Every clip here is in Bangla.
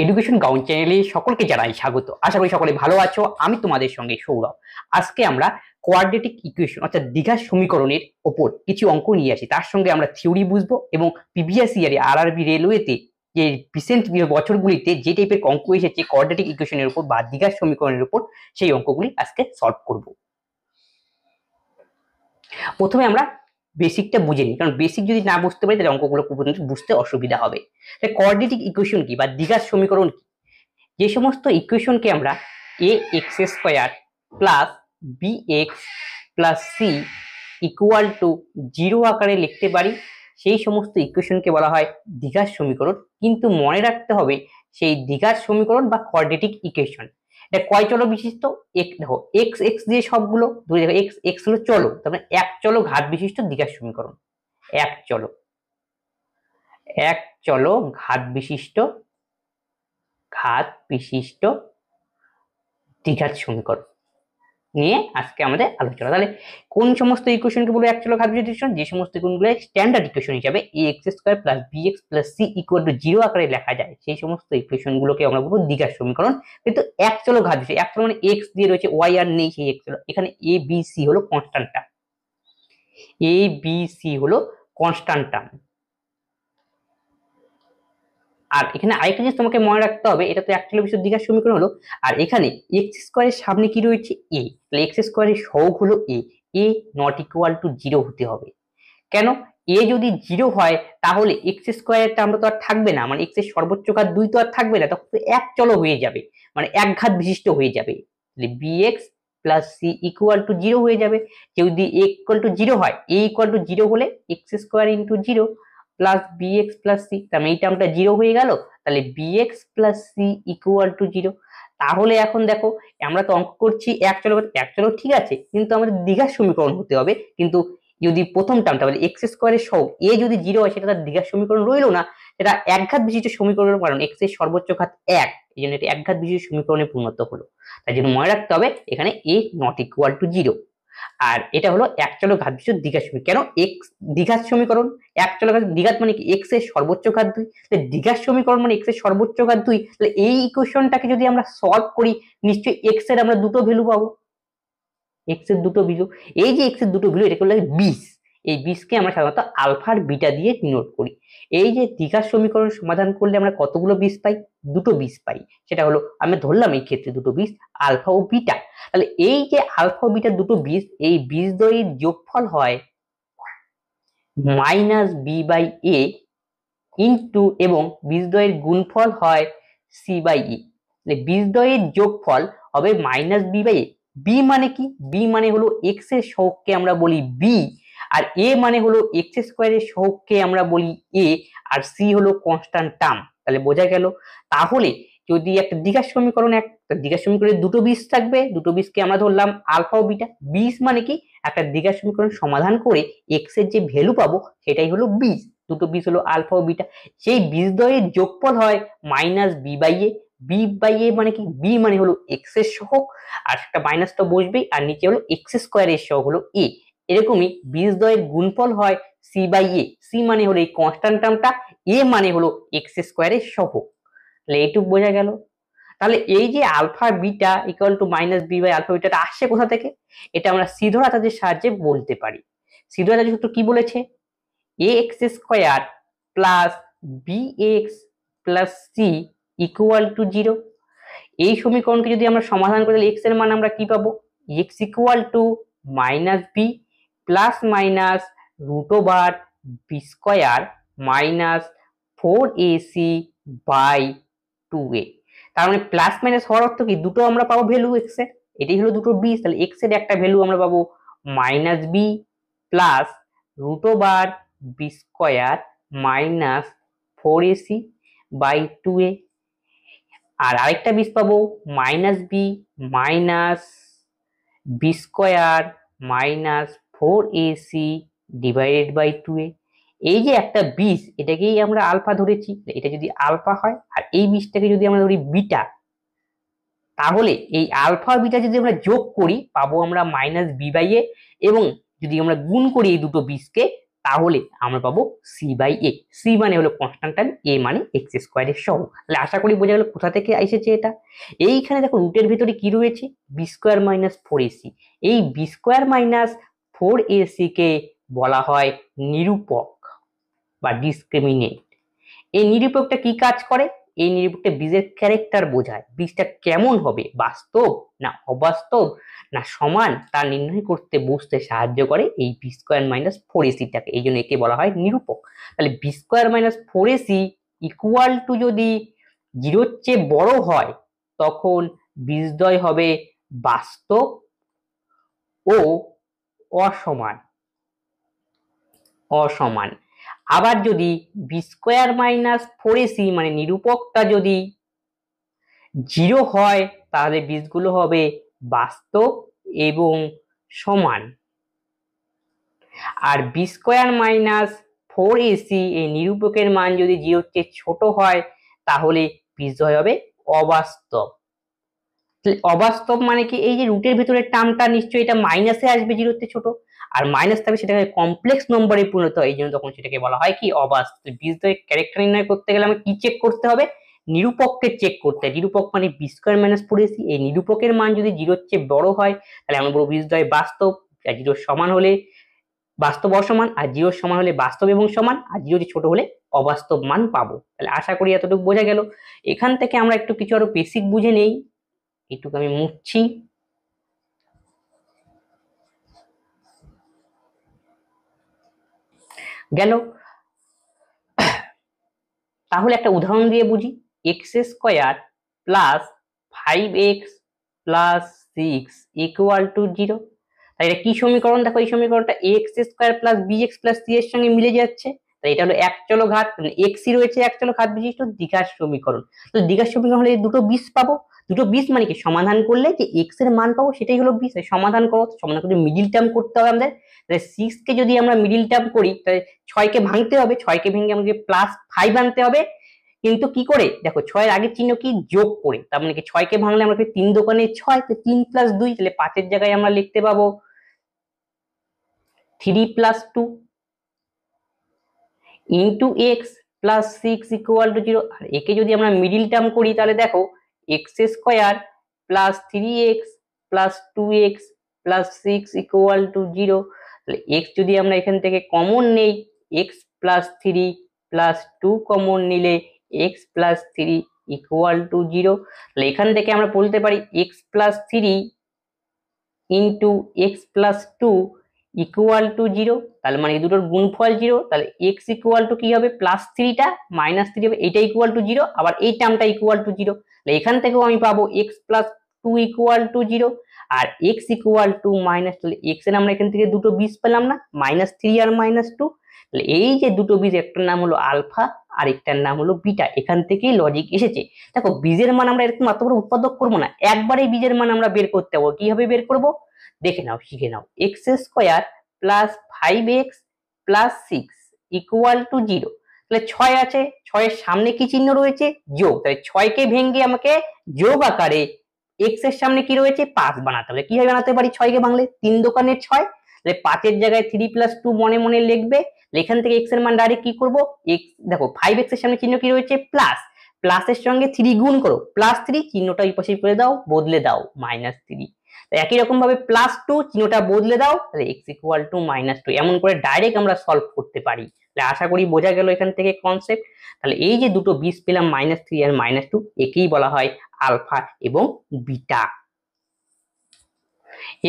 এডুকেশন গ্রাউন্ড চ্যানেলে সকলকে জানাই স্বাগত। আশা করি সকলে ভালো আছো। আমি তোমাদের সঙ্গে সৌরভ। আজকে আমরা কোয়াড্রেটিক ইকুয়েশন অর্থাৎ দ্বিঘাত সমীকরণের ওপর কিছু অঙ্ক নিয়ে আসি। তার সঙ্গে আমরা থিওরি বুঝবো এবং প্রিভিয়াস ইয়ারে আরআরবি রেলওয়েতে যে রিসেন্ট বছরগুলিতে যে টাইপের অঙ্ক এসেছে কোয়াড্রেটিক ইকুয়েশনের উপর বা দ্বিঘাত সমীকরণের উপর, সেই অঙ্কগুলি আজকে সলভ করব। প্রথমে আমরা বেসিকটা বুঝে নিই, কারণ বেসিক যদি না বুঝতে পারি তাহলে অঙ্কগুলো বুঝতে অসুবিধা হবে। কোয়াড্রেটিক ইকুয়েশন কি বা দ্বিঘাত সমীকরণ কি? যে সমস্ত ইকুয়েশনকে আমরা a x square plus B x plus C equal to 0 আকারে লিখতে পারি, সেই সমস্ত ইকুয়েশনকে বলা হয় দ্বিঘাত সমীকরণ। কিন্তু মনে রাখতে হবে সেই দ্বিঘাত সমীকরণ বা কোয়াড্রেটিক ইকুয়েশন এটা কয় চলক বিশিষ্ট? দেখো এক্স এক্স দিয়ে সবগুলো, দেখো এক্স এক্স হলো চলক, তার মানে এক চলক ঘাত বিশিষ্ট দ্বিঘাত সমীকরণ। এক চলক ঘাত বিশিষ্ট দ্বিঘাত সমীকরণ নিয়ে আজকে আমাদের আলোচনা। তাহলে কোন সমস্ত ইকুয়েশনকে বলে এক চলক ঘাত বিশিষ্ট ইকুয়েশন? যে সমস্ত ইকুয়েশনগুলো স্ট্যান্ডার্ড ইকুয়েশন হিসাবে a x square plus B x plus C equal to 0 আকারে লেখা যায়, সেই সমস্ত ইকুয়েশনগুলোকে আমরা বলবো দ্বিঘাত সমীকরণ। কিন্তু এক চলক ঘাত বিশিষ্ট, এক চলক মানে এক্স দিয়ে রয়েছে, ওয়াই আর নেই, সেই এক্স চলক। এখানে এ বি সি হলো constant term, A B C হলো কনস্ট্যান্ট টার্ম। আর এখানে আরেকটা জিনিস তোমাকে মনে রাখতে হবে, এটা তো এক চলক বিশিষ্ট দ্বিঘাত সমীকরণ হলো, আর এখানে এক্স স্কোয়ারের সামনে কি রয়েছে? এ। তাহলে এক্স স্কোয়ারের সহগ হলো এ, এ নট ইকুয়াল টু 0 হতে হবে। কেন? এ যদি 0 হয় তাহলে এক্স স্কোয়ারের টার্মটা তো আর থাকবে না, মানে এক্স এর সর্বোচ্চ ঘাত 2 তো আর থাকবে না, তখন তো এক চলক হয়ে যাবে, মানে এক ঘাত বিশিষ্ট হয়ে যাবে। তাহলে B x plus C equal to 0 হয়ে যাবে। যদি এ ইকুয়াল টু 0 হয়, এ ইকুয়াল টু 0 হলে X square into 0 plus B x plus C, তার মানে এই টার্মটা 0 হয়ে গেল। তাহলে B x plus C equal to 0। তাহলে এখন দেখো আমরা তো অঙ্ক করছি এক চলক ঠিক আছে, কিন্তু আমাদের দ্বিঘাত সমীকরণ হতে হবে। কিন্তু যদি প্রথম টার্মটা বলে এক্স স্কোয়ারের সহগ এ যদি 0 হয়, সেটা তার দ্বিঘাত সমীকরণ রইলো না, সেটা একঘাত বিশিষ্ট সমীকরণ, কারণ এক্স এর সর্বোচ্চ ঘাত 1, এই জন্য এটা একঘাত বিশিষ্ট সমীকরণে পরিণত হলো। তাই জন্য মনে রাখতে হবে এখানে এ নট ইকুয়াল টু 0। আর এটা হলো এক চলক ঘাত বিশিষ্ট দ্বিঘাত সমীকরণ। কেন এক্স দ্বিঘাত সমীকরণ? এক চলক দ্বিঘাত মানে কি? এক্স এর সর্বোচ্চ ঘাত 2, তাহলে দ্বিঘাত সমীকরণ মানে এক্স এর সর্বোচ্চ ঘাত 2। তাহলে এই ইকুয়েশনটাকে যদি আমরা সলভ করি, নিশ্চয়ই এক্স এর আমরা দুটো ভ্যালু পাবো। এক্স এর দুটো ভ্যালু, এই যে এক্স এর দুটো ভ্যালু, এটা করলে 20। এই 20 কে আমরা সাধারণত আলফা আর বিটা দিয়ে ডিনোট করি। এই যে দ্বিঘাত সমীকরণ সমাধান করলে আমরা কতগুলো 20 পাই? দুটো 20 পাই। সেটা হলো আমি ধরলাম এই ক্ষেত্রে দুটো 20, আলফা ও বিটা। তাহলে এই যে আলফা ও বিটা দুটো 20, এই বীজদ্বয়ের যোগফল হয় minus B by A into, এবং বীজদ্বয়ের গুণফল হয় সি বাই ই। বীজদ্বয়ের যোগফল হবে minus B by A. B মানে কি? বি মানে হলো এক্স এর সহগকে আমরা বলি বি, আর এ মানে হলো এক্স স্কোয়ারের সহগকে আমরা বলি এ, আর সি হলো কনস্ট্যান্ট টার্ম। তাহলে বোঝা গেল। তাহলে যদি একটা দ্বিঘাত সমীকরণ, দ্বিঘাত সমীকরণে দুটো 20 থাকবে, দুটো 20 কে আমরা ধরলাম আলফা ও বিটা। 20 মানে কি? একটা দ্বিঘাত সমীকরণ সমাধান করে এক্স এর যে ভ্যালু পাবো সেটাই হলো 20। দুটো 20 হলো আলফা ও বিটা। সেই বীজদ্বয়ের যোগফল হয় minus B by A. B by a মানে কি? বি মানে হলো এক্স এর সহগ, আর একটা মাইনাস তো বসবেই, আর নিচে হলো এক্স স্কোয়ার এর সহগ হলো এ। এরকমই বীজদ্বয়ের গুণফল হয় সি বাই এ। সি মানে হলো এই কনস্ট্যান্ট টার্মটা, এ মানে হলো এক্স স্কোয়ার এর সহগ। তাহলে এইটুকু বোঝা গেল। তাহলে এই যে alpha beta equal to minus B by alpha বিটাটা আসছে কোথা থেকে? এটা আমরা সিধরাতাদের সাহায্যে বলতে পারি। সিধরাতাদের সূত্র কি বলেছে? A x square plus B x plus C equal to 0। এই সমীকরণকে যদি আমরা সমাধান করি, তাহলে এক্স এর মান আমরা কি পাবো? X equal to minus B plus minus root over B square minus 4ac by 2a। তার মানে প্লাস মাইনাস হওয়ার অর্থ কি? দুটো আমরা পাবো ভ্যালু এক্স এর, এটাই হলো দুটো 20। তাহলে এক্স এর একটা ভ্যালু আমরা পাবো minus B plus root over B square minus 4ac by 2a, আর আরেকটা 20 পাবো minus B minus B square minus 4ac divided by 2a। এই যে একটা 20, এটাকেই আমরা আলফা ধরেছি, এটা যদি আলফা হয়, আর এই 20টাকে যদি আমরা ধরি বিটা, তাহলে এই আলফা বিটা যদি আমরা যোগ করি পাবো আমরা মাইনাস বি বাই এ, এবং যদি আমরা গুণ করি এই দুটো 20 কে, তাহলে আমরা পাবো সি বাই এ। সি মানে হলো কনস্ট্যান্ট টার্ম, এ মানে এক্স স্কোয়ারের সহগ। তাহলে আশা করি বোঝা গেল কোথা থেকে এসেছে এটা। এইখানে দেখো রুটের ভিতরে কি রয়েছে, b square minus four AC. এই B square minus four ac কে বলা হয় নিরূপক বা ডিসক্রিমিনেন্ট। এই নিরূপকটা কি কাজ করে, এই নিরূপকটা বীজের ক্যারেক্টার বোঝায়, বীজটা কেমন হবে, বাস্তব না অবাস্তব না সমান, তা নির্ণয় করতে বুঝতে সাহায্য করে এই বি স্কোয়ার মাইনাস ফোর এসিটাকে। এই জন্য একে বলা হয় নিরূপক। তাহলে B square minus four AC equal to যদি জিরোর চেয়ে বড় হয় তখন বীজদ্বয় হবে বাস্তব ও অসমান। অসমান। আবার যদি B square minus four AC মানে নিরূপকটা যদি জিরো হয় তাহলে বীজগুলো হবে বাস্তব এবং সমান। আর b square minus four AC এই নিরূপকের মান যদি জিরোর চেয়ে ছোট হয় তাহলে বীজদ্বয় হবে অবাস্তব। অবাস্তব মানে কি, এই যে রুটের ভিতরে টার্মটা নিশ্চয়ই এটা মাইনাসে আসবে জিরোর চেয়ে ছোট, আর মাইনাস থাকবে সেটাকে কমপ্লেক্স নম্বরে পরিণত হয়, এই জন্য তখন সেটাকে বলা হয় কি অবাস্তব। বীজদ্বয়ের ক্যারেক্টার নির্ণয় করতে গেলে আমাকে কি চেক করতে হবে, নিরূপককে চেক করতে হয়। নিরূপক মানে B square minus four AC, এই নিরূপকের মান যদি জিরোর চেয়ে বড় হয় তাহলে আমরা বলবো বীজদ্বয় বাস্তব, আর জিরোর সমান হলে বাস্তব অসমান, আর জিরোর সমান হলে বাস্তব এবং সমান, আর জিরো ছোট হলে অবাস্তব মান পাবো। তাহলে আশা করি এতটুকু বোঝা গেল। এখান থেকে আমরা একটু কিছু আরো বেসিক বুঝে নেই। এইটুকু আমি মুছছি। গেল। তাহলে একটা উদাহরণ দিয়ে বুঝি, X square plus five x plus six equal to zero. তাই এটা কি সমীকরণ, দেখো এই সমীকরণটা X square plus B x plus C এর সঙ্গে মিলে যাচ্ছে। তাই এটা হলো এক চলো ঘাত, মানে এক্সই রয়েছে এক চলো ঘাত বিশিষ্ট দ্বিঘাত সমীকরণ। তো দ্বিঘাত সমীকরণ হলে দুটো বিশ পাবো। দুটো বিশ মানে কি, সমাধান করলে যে এক্স এর মান পাবো সেটাই হলো বিশ। সমাধান করো, সমাধান করে মিডিল টার্ম করতে হবে আমাদের। তাহলে সিক্স কে যদি আমরা মিডিল টার্ম করি তাহলে ছয়কে ভাঙতে হবে, ছয়কে ভেঙে আমাকে প্লাস ফাইভ আনতে হবে। কিন্তু কি করে, দেখো ছয়ের আগের চিহ্ন কি, যোগ করে। তার মানে কি ছয়কে ভাঙলে আমরা তিন দোকানে ছয়, তো তিন প্লাস দুই, তাহলে পাঁচের জায়গায় আমরা লিখতে পাবো three plus two into x plus six equal to zero. আর একে যদি আমরা মিডিল টার্ম করি তাহলে দেখো x square plus three x plus two x plus six equal to zero. তাহলে এক্স যদি আমরা এখান থেকে কমন নেই, x plus three plus two common নিলে x plus three equal to zero. তাহলে এখান থেকে আমরা বলতে পারি x plus three into x plus two equal to zero. তাহলে মানে দুটোর গুণফল জিরো, তাহলে এক্স ইকুয়াল টু কি হবে, প্লাস থ্রিটা মাইনাস থ্রি হবে, এইটা ইকুয়াল টু জিরো, আবার এই টার্মটা ইকুয়াল টু জিরো। তাহলে এখান থেকেও আমি পাবো X plus two equal to zero আর এক্স ইকুয়াল টু মাইনাস। তাহলে এক্স এর আমরা এখান থেকে দুটো বীজ পেলাম না, মাইনাস থ্রি আর মাইনাস টু। তাহলে এই যে দুটো বীজ, একটার নাম হলো আলফা আর একটার নাম হলো বিটা, এখান থেকেই লজিক এসেছে। দেখো বীজের মান আমরা এরকম এত বড় উৎপাদক করবো না, একবারে বীজের মান আমরা বের করতে হবে। কিভাবে বের করবো দেখে নাও, শিখে নাও। X square plus five x plus six equal to zero. তাহলে ছয় আছে, ছয়ের সামনে কি চিহ্ন রয়েছে, যোগ। তাহলে ছয়কে ভেঙে আমাকে যোগ আকারে এক্স এর সামনে কি রয়েছে, পাঁচ বানাতে হবে। কিভাবে বানাতে পারি, ছয়কে ভাঙলে তিন দোকানে ছয়, তাহলে পাঁচের জায়গায় থ্রি প্লাস টু মনে মনে লিখবে। এখান থেকে এক্স এর মান ডাইরেক্ট কি করবো, এক্স দেখো ফাইভ এক্স এর সামনে চিহ্ন কি রয়েছে, প্লাস, প্লাসের সঙ্গে থ্রি গুণ করো, প্লাস থ্রি চিহ্নটা এই পাশে করে দাও, বদলে দাও মাইনাস থ্রি। একই রকম ভাবে প্লাস টু চিহ্নটা বদলে দাও, তাহলে x equal to minus two. এমন করে ডাইরেক্ট আমরা সলভ করতে পারি। তাহলে আশা করি বোঝা গেল এখান থেকে কনসেপ্ট। তাহলে এই যে দুটো বীজ পেলাম মাইনাস থ্রি আর মাইনাস টু, একেই বলা হয় আলফা এবং বিটা।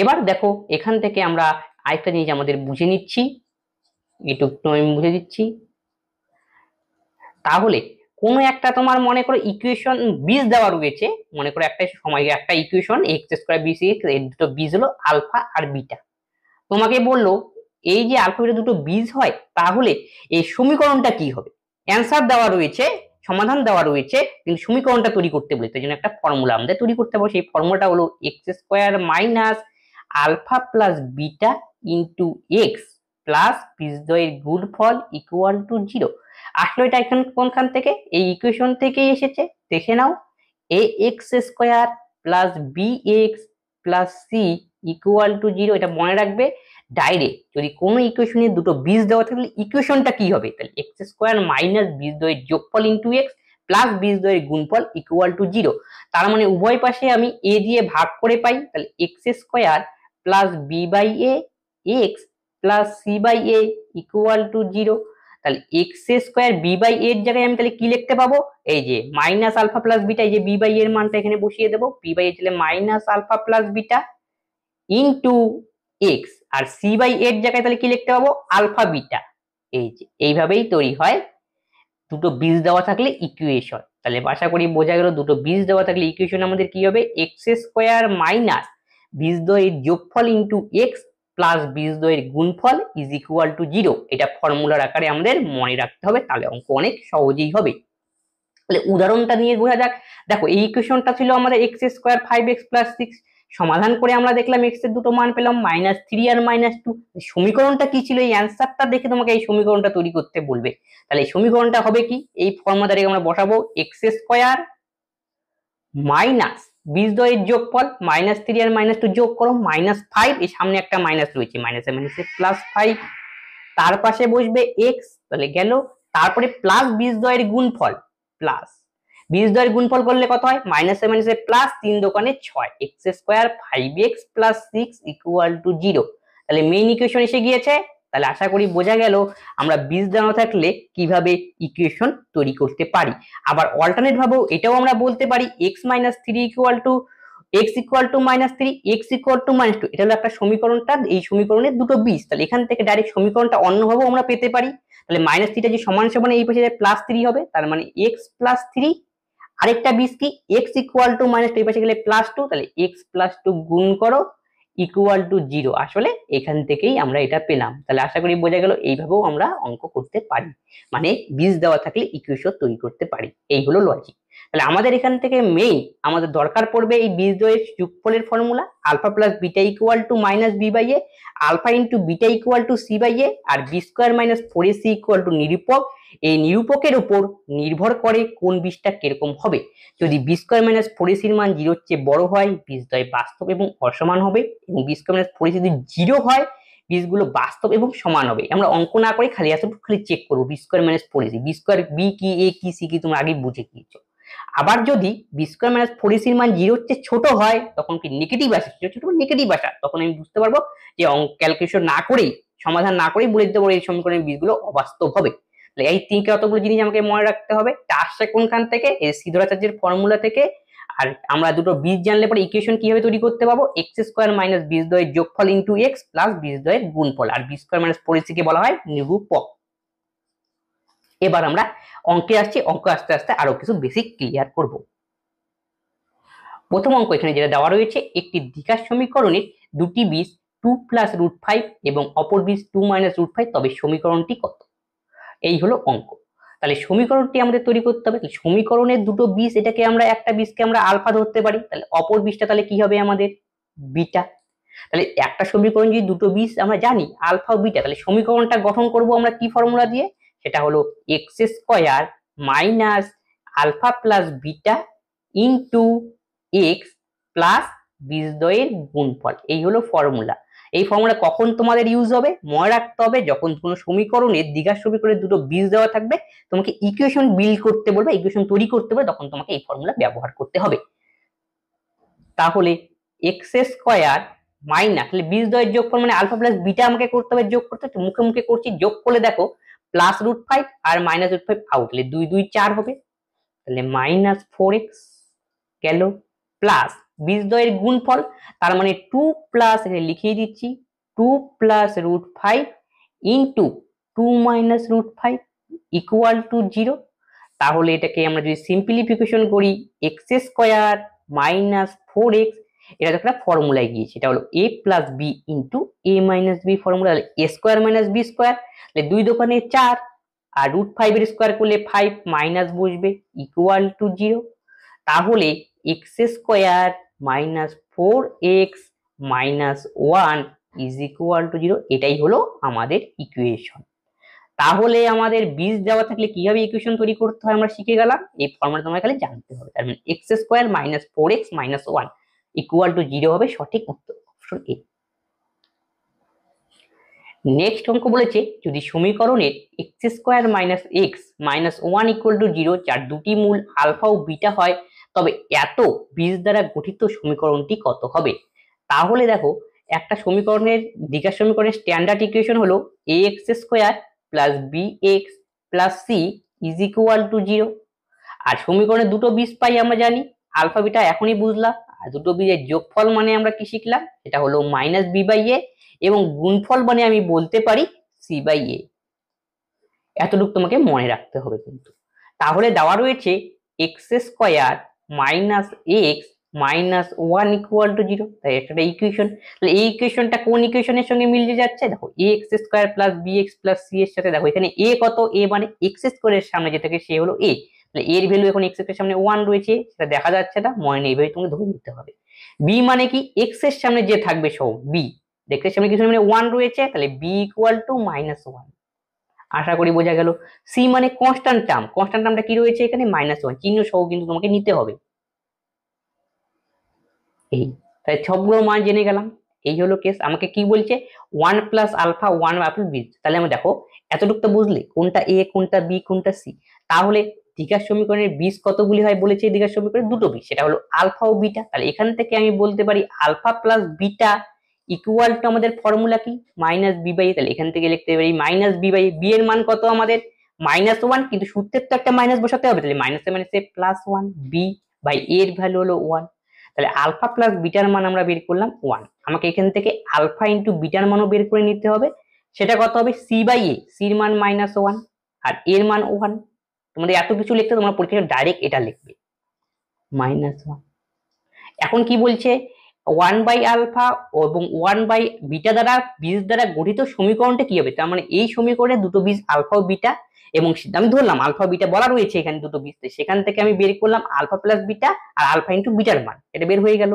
এবার দেখো এখান থেকে আমরা আরেকটা জিনিস আমাদের বুঝে নিচ্ছি, এটুকু আমি বুঝে দিচ্ছি। তাহলে কোন একটা তোমার মনে করো ইকুয়েশন বীজ দেওয়া রয়েছে, মনে করো একটা সময় একটা equation x square b six, এই দুটো বীজ হলো আলফা আর বিটা। তোমাকে বললো এই যে আলফা বিটা দুটো বীজ হয়, তাহলে এই সমীকরণটা কি হবে। অ্যান্সার দেওয়া রয়েছে, সমাধান দেওয়া রয়েছে, কিন্তু সমীকরণটা তৈরি করতে বলে, তাই জন্য একটা ফর্মুলা আমাদের তৈরি করতে হবে। সেই ফর্মুলাটা হলো x square minus alpha plus beta into x plus বীজদ্বয়ের গুণফল ইকুয়াল টু জিরো। আসলে এটা এখান কোনখান থেকে, এই ইকুয়েশন থেকে এসেছে, দেখে নাও। A x square plus B x plus C equal to zero, এটা মনে রাখবে। ডাইরেক্ট যদি কোনো ইকুয়েশনে দুটো বীজ দেওয়া থাকলে ইকুয়েশনটা কি হবে, তাহলে এক্স স্কোয়ার মাইনাস বীজদ্বয়ের যোগফল ইন্টু এক্স প্লাস বীজদ্বয়ের গুণফল ইকুয়াল টু 0। তার মানে উভয় পাশে আমি এ দিয়ে ভাগ করে পাই, তাহলে x square plus b by a x plus c by a equal to 0। তাহলে এক্স স্কোয়ার বি বাই এর জায়গায় আমি তাহলে কি লিখতে পাবো, এই যে মাইনাস আলফা প্লাস বিটা, এই যে বি বাই এর মানটা এখানে বসিয়ে দেবো, বি বাই এর তাহলে minus alpha plus beta into x, আর সি বাই এর জায়গায় তাহলে কি লিখতে পাবো, আলফা বিটা। এই যে এইভাবেই তৈরি হয় দুটো বীজ দেওয়া থাকলে ইকুয়েশন। তাহলে আশা করি বোঝা গেল দুটো বীজ দেওয়া থাকলে ইকুয়েশন আমাদের কি হবে, এক্স স্কোয়ার মাইনাস বীজদ্বয়ের যোগফল ইন্টু এক্স প্লাস বীজদ্বয়ের গুণফল ইজ ইকুয়াল টু 0। এটা ফর্মুলার আকারে আমাদের মনে রাখতে হবে, তাহলে অঙ্ক অনেক সহজেই হবে। তাহলে উদাহরণটা নিয়ে বোঝা যাক। দেখো এই ইকুয়েশনটা ছিল আমাদের এক্স স্কোয়ার 5x + 6, সমাধান করে আমরা দেখলাম এক্স এর দুটো মান পেলাম -3 আর -2। সমীকরণটা কি ছিল, এই অ্যান্সারটা দেখে তোমাকে এই সমীকরণটা তৈরি করতে বলবে। তাহলে এই সমীকরণটা হবে কি, এই ফর্মুলা থেকে আমরা বসাবো এক্স স্কোয়ার মাইনাস বীজদ্বয়ের যোগফল -3 আর -2 যোগ করো -5, এর সামনে একটা মাইনাস রয়েছে, মাইনাসে মাইনাসে +5, তার পাশে বসবে এক্স, তাহলে গেল, তারপরে প্লাস বীজদ্বয়ের গুণফল, প্লাস বীজদ্বয়ের গুণফল করলে কত হয়, মাইনাসে মাইনাসে প্লাস, 3 দোকানে 6, x square 5x + 6 equal to 0। তাহলে মেইন ইকুয়েশন এসে গিয়েছে। তাহলে আশা করি বোঝা গেল আমরা বীজ দেওয়া থাকলে কিভাবে ইকুয়েশন তৈরি করতে পারি। আবার অল্টারনেট ভাবেও এটাও আমরা বলতে পারি x - 3 equal to x equal to -3, x equal to -2। এটা হলো একটা সমীকরণটা, এই সমীকরণের দুটো বীজ। তাহলে এখান থেকে ডাইরেক্ট সমীকরণটা অন্যভাবেও আমরা পেতে পারি। তাহলে -3 যে সমান সমান এই পাশে +3 হবে, তার মানে x + 3, আরেকটা বীজ কি x ইকুয়াল টু -2, এই পাশে গেলে +2, তাহলে x + 2 গুণ করো ইকুয়াল টু 0। আসলে এখান থেকেই আমরা এটা পেলাম। তাহলে আশা করি বোঝা গেল এইভাবেও আমরা অঙ্ক করতে পারি, মানে বীজ দেওয়া থাকলে ইকুয়েশন তৈরি করতে পারি। এই হলো লজিক। তাহলে আমাদের এখান থেকে মেইন আমাদের দরকার পড়বে এই বীজদ্বয়ের যোগফলের formula, alpha plus beta equal to -b by a, alpha into beta equal to c by a, আর b square minus 4ac equal to নিরূপক। এই নিরূপকের উপর নির্ভর করে কোন বীজটা কিরকম হবে। যদি বি স্কোয়ার মাইনাস 4ac এর মান 0 এর চেয়ে বড় হয়, বীজদ্বয় বাস্তব এবং অসমান হবে, এবং বি স্কোয়ার মাইনাস 4ac যদি 0 হয়, বীজগুলো বাস্তব এবং সমান হবে। আমরা অঙ্ক না করে খালি এতটুকু খালি চেক করবো, b square minus 4ac, b square b কি, এ কি, সি কি, তোমরা আগেই বুঝে গিয়েছো। আবার যদি বি স্কোয়ার মাইনাস 4ac এর মান 0 এর চেয়ে ছোট হয়, তখন কি নেগেটিভ আসে, ছোট নেগেটিভ আসা, তখন আমি বুঝতে পারবো যে ক্যালকুলেশন না করেই, সমাধান না করেই বলে দিতে পারবো এই সমীকরণের বীজগুলো অবাস্তব হবে। এই তিনটে অতগুলো জিনিস আমাকে মনে রাখতে হবে। আসছে কোনখান থেকে, এই সিদ্ধাচার্যের ফর্মুলা থেকে। আর আমরা দুটো বীজ জানলে পরে ইকুয়েশন কিভাবে তৈরি করতে পারবো, এক্স স্কোয়ার মাইনাস বীজদ্বয়ের যোগফল ইন্টু এক্স প্লাস বীজদ্বয়ের গুণফল, আর বি স্কোয়ার মাইনাস 4ac কে বলা হয় নিরূপক। এবার আমরা অঙ্কে আসছি, অঙ্ক আস্তে আস্তে আরো কিছু বেসিক ক্লিয়ার করব। প্রথম অঙ্ক এখানে যেটা দেওয়া রয়েছে, একটি দ্বিঘাত সমীকরণের দুটি বীজ 2 + √5 এবং অপর বীজ 2 - √5, তবে সমীকরণটি কত? এই হলো অঙ্ক। তাহলে সমীকরণটি আমাদের তৈরি করতে হবে। সমীকরণের দুটো বীজ, এটাকে আমরা একটা বীজকে আমরা আলফা ধরতে পারি, তাহলে অপর বীজটা তাহলে কি হবে আমাদের বিটা। তাহলে একটা সমীকরণ যদি দুটো বীজ আমরা জানি আলফা ও বিটা, তাহলে সমীকরণটা গঠন করব আমরা কি ফর্মুলা দিয়ে, সেটা হলো x square minus alpha plus beta into x plus বীজদ্বয়ের গুণফল। এই হলো ফর্মুলা। এই ফর্মুলা কখন তোমাদের ইউজ হবে, মনে রাখতে হবে যখন কোনো সমীকরণের দ্বিঘাত সমীকরণের দুটো বীজ দেওয়া থাকবে, তোমাকে ইকুয়েশন বিল্ড করতে বলবে, ইকুয়েশন তৈরি করতে বলবে, তখন তোমাকে এই ফর্মুলা ব্যবহার করতে হবে। তাহলে এক্স স্কোয়ার মাইনাস, তাহলে বীজদ্বয়ের যোগফল মানে আলফা প্লাস বিটা আমাকে করতে হবে, যোগ করতে হবে, মুখে মুখে করছি, যোগ করলে দেখো +√5 আর -√5 আউট, তাহলে 2 2 4 হবে, তাহলে -4x গেল, প্লাস বীজদ্বয়ের গুণফল, তার মানে 2 প্লাস, এখানে লিখিয়ে দিচ্ছি 2 + √5 ইন্টু 2 - √5 ইকুয়াল টু 0। তাহলে এটাকে আমরা যদি সিম্পলিফিকেশন করি, এক্স স্কোয়ার মাইনাস 4x, এটা একটা ফর্মুলায় গিয়েছে, এটা হলো a plus b into a minus b formula, a square minus B square, তাহলে 2 দোকানে 4, আর √5 এর স্কোয়ার করলে 5, মাইনাস বসবে ইকুয়াল টু 0। তাহলে x square minus 4x minus 1 is equal to 0। এটাই হলো আমাদের ইকুয়েশন। তাহলে আমাদের বীজ দেওয়া থাকলে কিভাবে ইকুয়েশন তৈরি করতে হয় আমরা শিখে গেলাম, এই ফর্মুলা তোমাকে খালি জানতে হবে। তার মানে x square minus 4x minus 1 equal to 0 হবে সঠিক উত্তর, অপশন এ। নেক্সট অঙ্ক বলেছে যদি সমীকরণের x square minus x minus one equal to zero যার দুটি মূল আলফা ও বিটা হয় তবে এত বীজ দ্বারা গঠিত সমীকরণটি কত হবে। তাহলে দেখো একটা সমীকরণের দ্বিঘাত সমীকরণের স্ট্যান্ডার্ড ইকুয়েশন হলো a x square plus B x plus c is equal to zero. আর সমীকরণে দুটো বীজ পাই আমরা জানি, আলফা বিটা এখনই বুঝলাম। আর দুটো বীজের যোগফল মানে আমরা কি শিখলাম, এটা হলো মাইনাস বি বাই এ, এবং গুণফল মানে আমি বলতে পারি সি বাই এ। এতটুকু তোমাকে মনে রাখতে হবে কিন্তু। তাহলে দেওয়া রয়েছে x square minus x minus one equal to zero, তাই একটা ইকুয়েশন। তাহলে এই ইকুয়েশনটা কোন ইকুয়েশনের সঙ্গে মিলে যাচ্ছে, দেখো a x square plus B x plus C এর সাথে দেখো এখানে এ কত, এ মানে এক্স স্কোয়ারের সামনে যে থাকে সে হলো এ, তাহলে এর ভ্যালু এখন এক্স এর সামনে ওয়ান রয়েছে, সেটা দেখা যাচ্ছে না, মনে নেই, এইভাবে তোমাকে ধরে নিতে হবে। বি মানে কি এক্স এর সামনে যে থাকবে সব বি, দেখতে সামনে কিছু মানে ওয়ান রয়েছে, তাহলে b equal to minus one. আশা করি বোঝা গেল। সি মানে কনস্ট্যান্ট টার্ম, কনস্ট্যান্ট টার্মটা কি রয়েছে এখানে মাইনাস ওয়ান, চিহ্ন সহ কিন্তু তোমাকে নিতে হবে। এই তাই সবগুলো মান জেনে গেলাম। এই হলো কেস। আমাকে কি বলছে, ওয়ান প্লাস আলফা ওয়ান আপেল বীজ। তাহলে আমরা দেখো এতটুকু তো বুঝলে কোনটা এ কোনটা বি কোনটা সি। তাহলে দ্বিঘাত সমীকরণের বীজ কতগুলি হয় বলেছে, দ্বিঘাত সমীকরণের দুটো বীজ, সেটা হলো আলফা ও বিটা। তাহলে এখান থেকে আমি বলতে পারি alpha plus beta equal to আমাদের ফর্মুলা কি মাইনাস বি বাই। তাহলে এখান থেকে লিখতে পারি মাইনাস বি বাই, বি এর মান কত আমাদের মাইনাস ওয়ান, কিন্তু সূত্রের তো একটা মাইনাস বসাতে হবে, তাহলে মাইনাসে মাইনাসে প্লাস ওয়ান, বি বাই এর ভ্যালু হলো ওয়ান। তাহলে আলফা প্লাস বিটার মান আমরা বের করলাম ওয়ান। আমাকে এখান থেকে আলফা ইন্টু বিটার মানও বের করে নিতে হবে, সেটা কত হবে সি বাই এ, সির মান মাইনাস ওয়ান আর এর মান ওয়ান। তোমাদের এত কিছু লিখতে তোমরা পরীক্ষায় ডাইরেক্ট এটা লিখবে মাইনাস ওয়ান। এখন কি বলছে, ওয়ান বাই আলফা এবং ওয়ান বাই বিটা দ্বারা বীজ দ্বারা গঠিত সমীকরণটা কি হবে, তার মানে এই সমীকরণে দুটো বীজ আলফা ও বিটা, এবং আমি ধরলাম আলফা বিটা বলা রয়েছে এখানে দুটো বীজ, সেখান থেকে আমি বের করলাম আলফা প্লাস বিটা আর আলফা ইন্টু বিটার মান, এটা বের হয়ে গেল।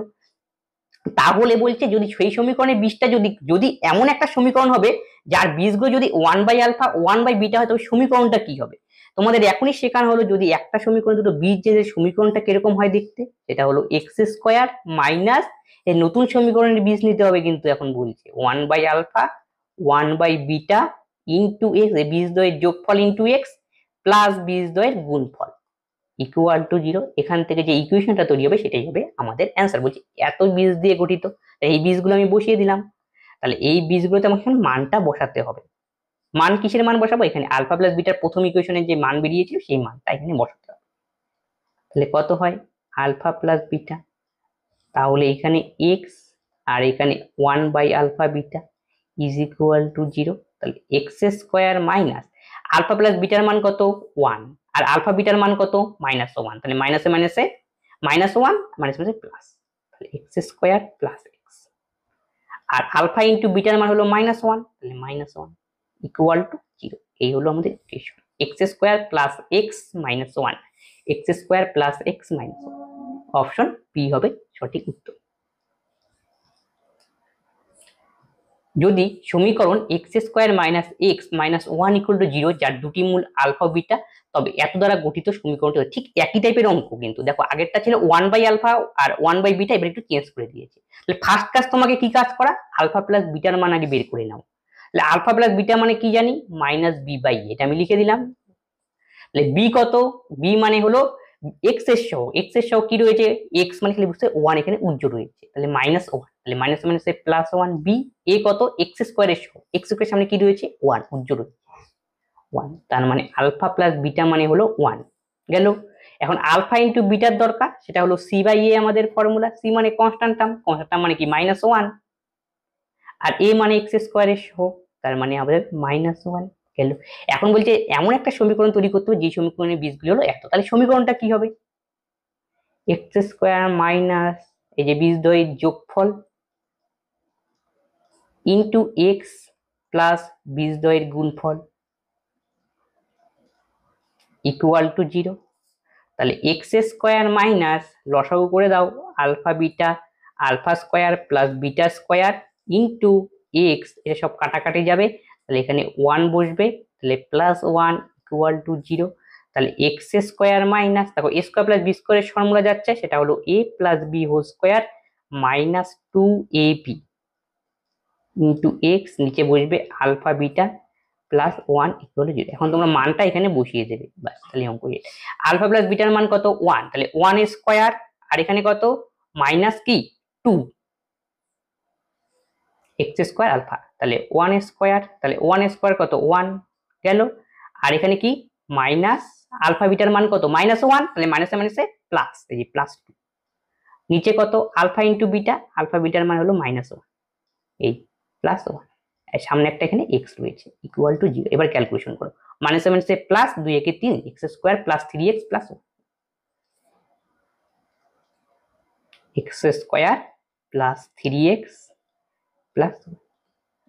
তাহলে বলছে যদি সেই সমীকরণের বীজটা যদি যদি এমন একটা সমীকরণ হবে যার বীজগুলো যদি one by alpha one by beta হয়, তবে সমীকরণটা কি হবে। তোমাদের এখনই শেখানো হলো যদি একটা সমীকরণ দুটো বীজ যে সমীকরণটা কিরকম হয় দেখতে, সেটা হলো এক্স স্কোয়ার মাইনাস এই নতুন সমীকরণের বীজ নিতে হবে, কিন্তু এখন বলছে one by alpha one by beta into x, বীজদ্বয়ের যোগফল ইন্টু এক্স প্লাস বীজদ্বয়ের গুণফল ইকুয়াল টু জিরো। এখান থেকে যে ইকুয়েশনটা তৈরি হবে সেটাই হবে আমাদের অ্যান্সার। বলছি এত বীজ দিয়ে গঠিত, এই বীজগুলো আমি বসিয়ে দিলাম। তাহলে এই বীজগুলোতে আমাকে এখন মানটা বসাতে হবে। মান কিসের মান বসাবো, এখানে আলফা প্লাস বিটার প্রথম ইকুয়েশনের যে মান বেরিয়েছিল সেই মানটা এখানে বসাতে হবে। তাহলে কত হয় আলফা প্লাস বিটা, তাহলে এখানে এক্স আর এখানে one by alpha beta is equal to zero. তাহলে x square minus alpha plus বিটার মান কত ওয়ান, আর আলফা বিটার মান কত মাইনাস ওয়ান, তাহলে মাইনাসে মাইনাসে মাইনাস ওয়ান মাইনাস মাইনাসে প্লাস, তাহলে এক্স স্কোয়ার প্লাস এক্স, আর আলফা ইন্টু বিটার মান হলো মাইনাস ওয়ান, তাহলে minus one equal to zero. এই হলো আমাদের equation, x square plus x minus one, x square plus x minus one. Option b হবে সঠিক উত্তর। যদি সমীকরণ x square minus x minus one equal to zero যার দুটি মূল আলফা বিটা, তবে এত দ্বারা গঠিত সমীকরণটি ঠিক একই টাইপের অঙ্ক, কিন্তু দেখো আগেরটা ছিল ওয়ান বাই আলফা আর ওয়ান বাই বিটা, এবার একটু চেঞ্জ করে দিয়েছে। তাহলে ফার্স্ট কাজ তোমাকে কি কাজ করা, আলফা প্লাস বিটার মান আগে বের করে নাও। তাহলে আলফা প্লাস বিটা মানে কি জানি মাইনাস বি বাই, এটা আমি লিখে দিলাম। তাহলে বি কত, বি মানে হলো এক্স এর সহ, এক্স এর সহ কি রয়েছে এক্স মানে খালি বুঝতে ওয়ান এখানে উজ্জ্বল রয়েছে, তাহলে মাইনাস ওয়ান, তাহলে minus minus plus one, b a কত এক্স স্কোয়ারের সহ, এক্স স্কোয়ারের সামনে কি রয়েছে ওয়ান উজ্জ্বল রয়েছে ওয়ান, তার মানে আলফা প্লাস বিটা মানে হলো ওয়ান গেল। এখন আলফা ইন্টু বিটার দরকার, সেটা হলো সি বাই এ আমাদের ফর্মুলা, সি মানে কনস্ট্যান্ট টার্ম, কনস্ট্যান্ট টার্ম মানে কি মাইনাস ওয়ান, আর এ মানে এক্স স্কোয়ারের সহ, তার মানে আমাদের মাইনাস ওয়ান গেল। এখন বলছে এমন একটা সমীকরণ তৈরি করতে হবে যে সমীকরণের বীজগুলি হলো এত, তাহলে সমীকরণটা কি হবে এক্স স্কোয়ার মাইনাস এই যে বীজদ্বয়ের যোগফল ইন্টু এক্স প্লাস বীজদ্বয়ের গুণফল ইকুয়াল টু জিরো। তাহলে এক্স স্কোয়ার মাইনাস লসাগু করে দাও alpha beta, alpha square plus beta square into x, এটা সব কাটাকাটি যাবে, তাহলে এখানে ওয়ান বসবে, তাহলে plus one equal to zero. তাহলে এক্স স্কোয়ার মাইনাস দেখো এ স্কোয়ার প্লাস বি স্কোয়ারের ফর্মুলা যাচ্ছে, সেটা হলো a plus b whole square minus two a b into x, নিচে বসবে alpha beta plus 1 equal to 0। এখন তোমরা মানটা এখানে বসিয়ে দেবে, বাস তাহলে অঙ্ক রেডি। আলফা প্লাস বিটার মান কত 1, তাহলে 1 স্কয়ার, আর এখানে কত মাইনাস কি 2 এক্স স্কয়ার আলফা, তাহলে 1 স্কয়ার, তাহলে 1 স্কয়ার কত 1 গেল, আর এখানে কি মাইনাস আলফা বিটার মান কত -1, তাহলে মাইনাসে মাইনাসে প্লাস, এই যে প্লাস 2, নিচে কত আলফা ইন্টু বিটা, আলফা বিটার মান হলো -1, এই প্লাস 1, আর সামনে একটা এখানে এক্স রয়েছে ইকুয়াল টু 0। এবার ক্যালকুলেশন করো, মাইনাসে মাইনাসে প্লাস, 2 একে 3, x square plus 3x plus 1, x square plus 3x plus 1,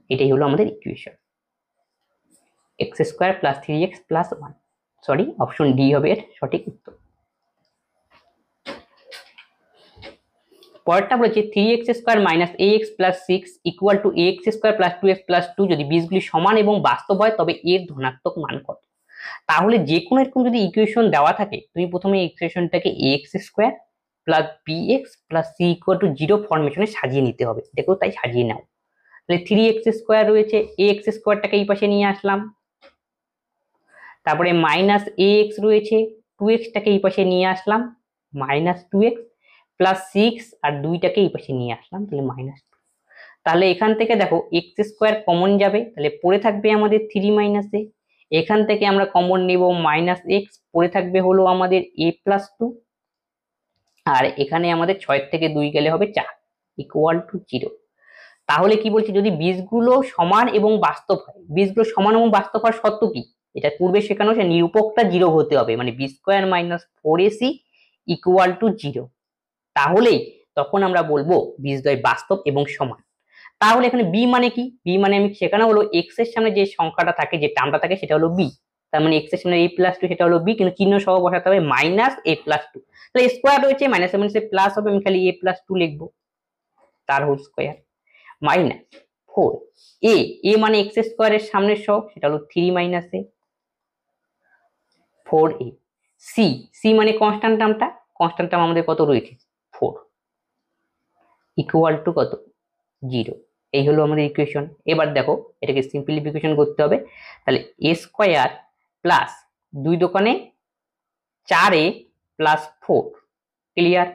এটাই হলো আমাদের equation, x square plus 3x plus 1, sorry option D হবে এর সঠিক উত্তর। পরেরটা বলেছে 3x square minus ax plus 6 equal to ax square plus 2x plus 2 যদি বীজগুলি সমান এবং বাস্তব হয় তবে এর ধনাত্মক মান কত। তাহলে যে কোনো এরকম যদি ইকুয়েশন দেওয়া থাকে, তুমি প্রথমে ইকুয়েশনটাকে ax square plus bx plus c equal to 0 ফরমেশনে সাজিয়ে নিতে হবে, দেখো তাই সাজিয়ে নাও। তাহলে 3x স্কয়ার রয়েছে, ax স্কয়ারটাকে এই পাশে নিয়ে আসলাম, তারপরে মাইনাস ax রয়েছে, 2x টাকে এই পাশে নিয়ে আসলাম মাইনাস 2x প্লাস 6 আর 2টাকে এই পাশে নিয়ে আসলাম, তাহলে -2। তাহলে এখান থেকে দেখো এক্স স্কয়ার কমন যাবে, তাহলে পড়ে থাকবে আমাদের 3 মাইনাস এ, এখান থেকে আমরা কমন নেব -x, পড়ে থাকবে হলো আমাদের a প্লাস 2, আর এখানে আমাদের 6 থেকে 2 গেলে হবে 4 ইকুয়াল টু 0। তাহলে কি বলছি, যদি বীজগুলো সমান এবং বাস্তব হয়, বীজগুলো সমান এবং বাস্তব হওয়ার শর্ত কি, এটা পূর্বে শেখানো হয়েছে, নিরূপকটা 0 হতে হবে, মানে b square minus 4ac equal to 0, তাহলেই তখন আমরা বলবো বীজদ্বয় বাস্তব এবং সমান। তাহলে এখানে বি মানে কি, বি মানে আমি শেখানো হলো এক্স এর সামনে যে সংখ্যাটা থাকে, যে টার্মটা থাকে সেটা হলো বি, তার মানে এক্স এর সামনে a প্লাস 2 সেটা হলো বি, কিন্তু চিহ্ন সহ বসাতে হবে মাইনাস a প্লাস 2, তাহলে স্কয়ার রয়েছে মাইনাস মাইনাসে প্লাস হবে, আমি খালি a প্লাস 2 লিখবো, তার হোল স্কয়ার মাইনাস 4 a মানে এক্স স্কয়ারের সামনের সহগ সেটা হলো 3 মাইনাস a 4a, c মানে কনস্ট্যান্ট টার্মটা, কনস্ট্যান্ট টার্ম আমাদের কত রয়েছে 4 ইকুয়াল টু কত 0, এই হলো আমাদের ইকুয়েশন। এবার দেখো এটাকে সিম্পলিফিকেশন করতে হবে, তাহলে a স্কয়ার প্লাস 2 দোকানে 4a প্লাস 4, ক্লিয়ার,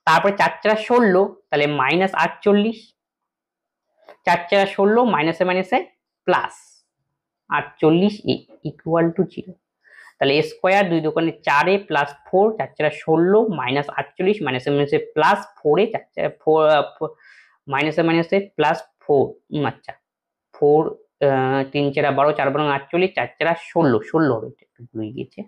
তারপরে 4 4 16, তাহলে মাইনাস 48, 4 4 16 মাইনাসে মাইনাসে প্লাস 48a ইকুয়াল টু 0, তাহলে a স্কয়ার 2 দোকানে 4a প্লাস 4, 4 4 16 মাইনাস 48 মাইনাসে মাইনাসে প্লাস 4a, 4 4 মাইনাসে মাইনাসে প্লাস 4, আচ্ছা 4 3 4 12, 4 12 48, 4 4 16, 16 হবে, একটু ভুলে গিয়েছে,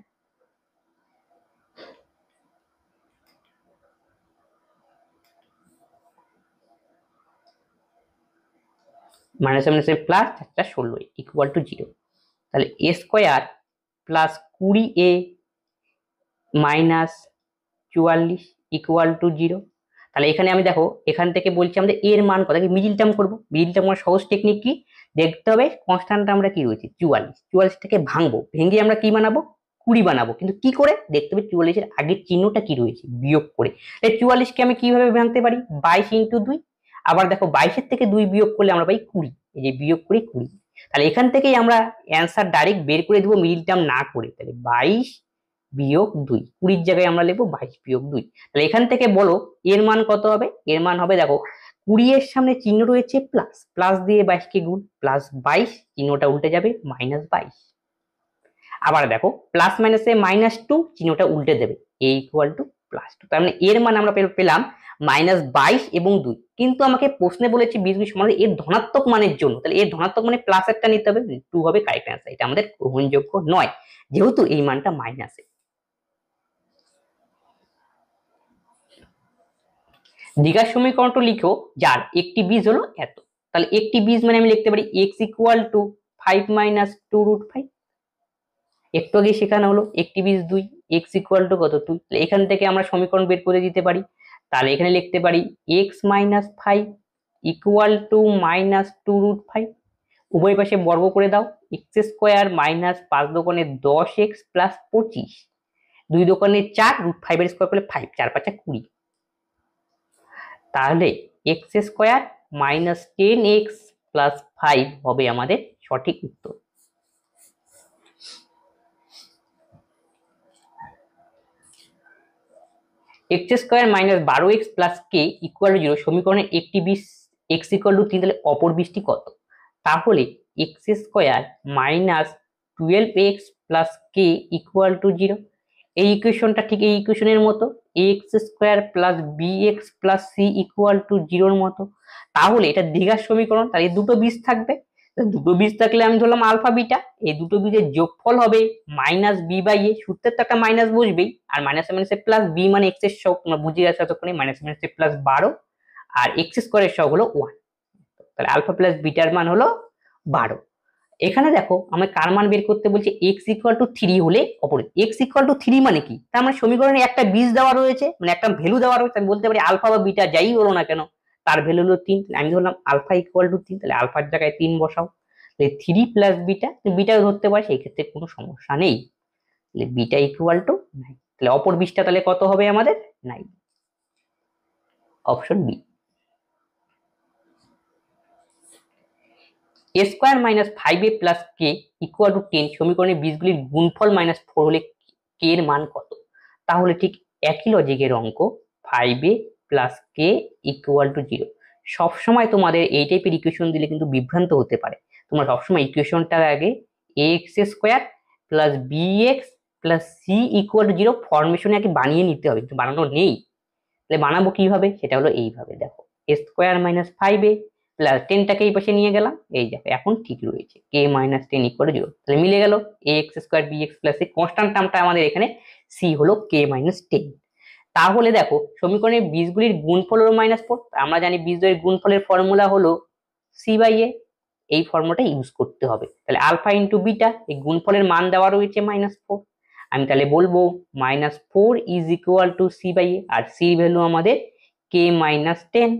মাইনাসে মাইনাসে প্লাস 4 4 16 ইকুয়াল টু 0, তাহলে a square plus 20a minus 44 equal to 0। তাহলে এখানে আমি দেখো এখান থেকে বলছি আমাদের এর মান কত, মিডিল টার্ম করবো, মিডিল টার্ম করার সহজ টেকনিক কি, দেখতে হবে কনস্ট্যান্ট আমরা কি রয়েছে 44 থেকে ভাঙবো, ভেঙে আমরা কি বানাবো 20 বানাবো, কিন্তু কি করে দেখতে হবে 44 এর আগের চিহ্নটা কি রয়েছে বিয়োগ করে। 44 কে আমি কিভাবে ভাঙতে পারি 22 ইন্টু 2, আবার দেখো 22 এর থেকে 2 বিয়োগ করলে আমরা পাই 20, এই যে বিয়োগ করি 20, তাহলে এখান থেকেই আমরা অ্যান্সার ডাইরেক্ট বের করে দেবো মিডিল টার্ম না করে, তাহলে 22 বিয়োগ 2, 20 জায়গায় আমরা লিখবো 22 বিয়োগ 2, তাহলে এখান থেকে বলো এর মান কত হবে, এর মান হবে দেখো 20 এর সামনে চিহ্ন রয়েছে প্লাস, প্লাস দিয়ে 22 কে গুণ, প্লাস 22 চিহ্নটা উল্টে যাবে -22, আবার দেখো প্লাস মাইনাসে -2 চিহ্নটা উল্টে দেবে a ইকুয়াল টু +2, তার মানে এর মান আমরা পেলাম -22 এবং 2, কিন্তু আমাকে প্রশ্নে বলেছে বীজগুলি সমান এর ধনাত্মক মানের জন্য, তাহলে এর ধনাত্মক মানে প্লাস একটা নিতে হবে, 2 হবে কারেক্ট অ্যান্সার, এটা আমাদের গ্রহণযোগ্য নয় যেহেতু এই মানটা মাইনাসে। দ্বিঘাত সমীকরণটা লিখো যার একটি বীজ হলো এত, তাহলে একটি বীজ মানে আমি লিখতে পারি x ইকুয়াল টু 5 মাইনাস 2√5, একটু আগে শেখানো হলো একটি বীজ 2, x ইকুয়াল টু কত 2, তাহলে এখান থেকে আমরা সমীকরণ বের করে দিতে পারি, তাহলে এখানে লিখতে পারি x minus 5 equal to minus 2√5, উভয় পাশে বর্গ করে দাও, x স্কোয়ার মাইনাস 5 দোকানে 10x প্লাস 25, 2 দোকানে 4, √5 এর স্কোয়ার করলে 5, 4 5 20, তাহলে x square minus 10x plus 5 হবে আমাদের সঠিক উত্তর। X square minus 12x plus k equal to 0 সমীকরণের একটি বিশ এক্স ইকুয়াল টু 3, তাহলে অপর বিশটি কত? তাহলে x square minus 12x plus k equal to 0, এই ইকুয়েশনটা ঠিক এই ইকুয়েশনের মতো, x square plus b x plus C equal to 0 মতো। তাহলে এটা দ্বিঘাত সমীকরণ, তাহলে দুটো বীজ থাকবে, দুটো বীজ থাকলে আমি ধরলাম আলফা বিটা, এই দুটো বীজের যোগফল হবে মাইনাস বি বাই এ, সূত্রের তো একটা মাইনাস বসবেই, আর মাইনাস মাইনাসে প্লাস বি মানে এক্স এর সহগ, তোমরা বুঝে গেছো এতক্ষণে, মাইনাস মাইনাসে প্লাস 12 আর এক্স স্কোয়ারের সহগ হলো 1, তাহলে আলফা প্লাস বিটার মান হলো 12। এখানে দেখো আমার কার মান বের করতে বলছে, এক্স ইকুয়াল টু 3 হলে অপরীত। এক্স ইকুয়াল টু 3 মানে কি? তার মানে সমীকরণে একটা বীজ দেওয়া রয়েছে, মানে একটা ভ্যালু দেওয়া রয়েছে, আমি বলতে পারি আলফা বা বিটা যাই হলো না কেন তার ভ্যালু হলো 3, আমি ধরলাম আলফা ইকুয়াল টু 3, তাহলে আলফার জায়গায় 3 বসাও, তাহলে 3 প্লাস বিটা, বিটাও ধরতে পারে, সেই ক্ষেত্রে কোনো সমস্যা নেই, তাহলে বিটা ইকুয়াল টু 9, তাহলে অপর বীজটা তাহলে কত হবে আমাদের? 9, option b. A square minus 5a plus k equal to 10 সমীকরণের বীজগুলির গুণফল মাইনাস 4 হলে কে এর মান কত? তাহলে ঠিক একই লজিকের অঙ্ক, 5a plus k equal to 0। সবসময় তোমাদের এই টাইপের ইকুয়েশন দিলে কিন্তু বিভ্রান্ত হতে পারে, তোমরা সবসময় ইকুয়েশনটার আগে x square plus b x plus C equal to 0 ফরমেশনে আগে বানিয়ে নিতে হবে, কিন্তু বানানো নেই, তাহলে বানাবো কিভাবে? সেটা হলো এইভাবে, দেখো a square minus 5a plus 10টাকে এই পাশে নিয়ে গেলাম, এই দেখো এখন ঠিক রয়েছে, কে মাইনাস 10 ইকুয়াল টু 0, তাহলে মিলে গেল a x square b x plus এই কনস্ট্যান্ট টার্মটা আমাদের এখানে সি হলো কে মাইনাস 10। তাহলে দেখো সমীকরণের বীজগুলির গুণফল হলো -4, আমরা জানি বীজদ্বয়ের গুণফলের ফর্মুলা হলো সি বাই এ, এই ফর্মুলাটা ইউজ করতে হবে, তাহলে আলফা ইন্টু বিটা, এই গুণফলের মান দেওয়া রয়েছে -4, আমি তাহলে বলবো -4 is equal to c by a, আর সি ভ্যালু আমাদের কে মাইনাস 10,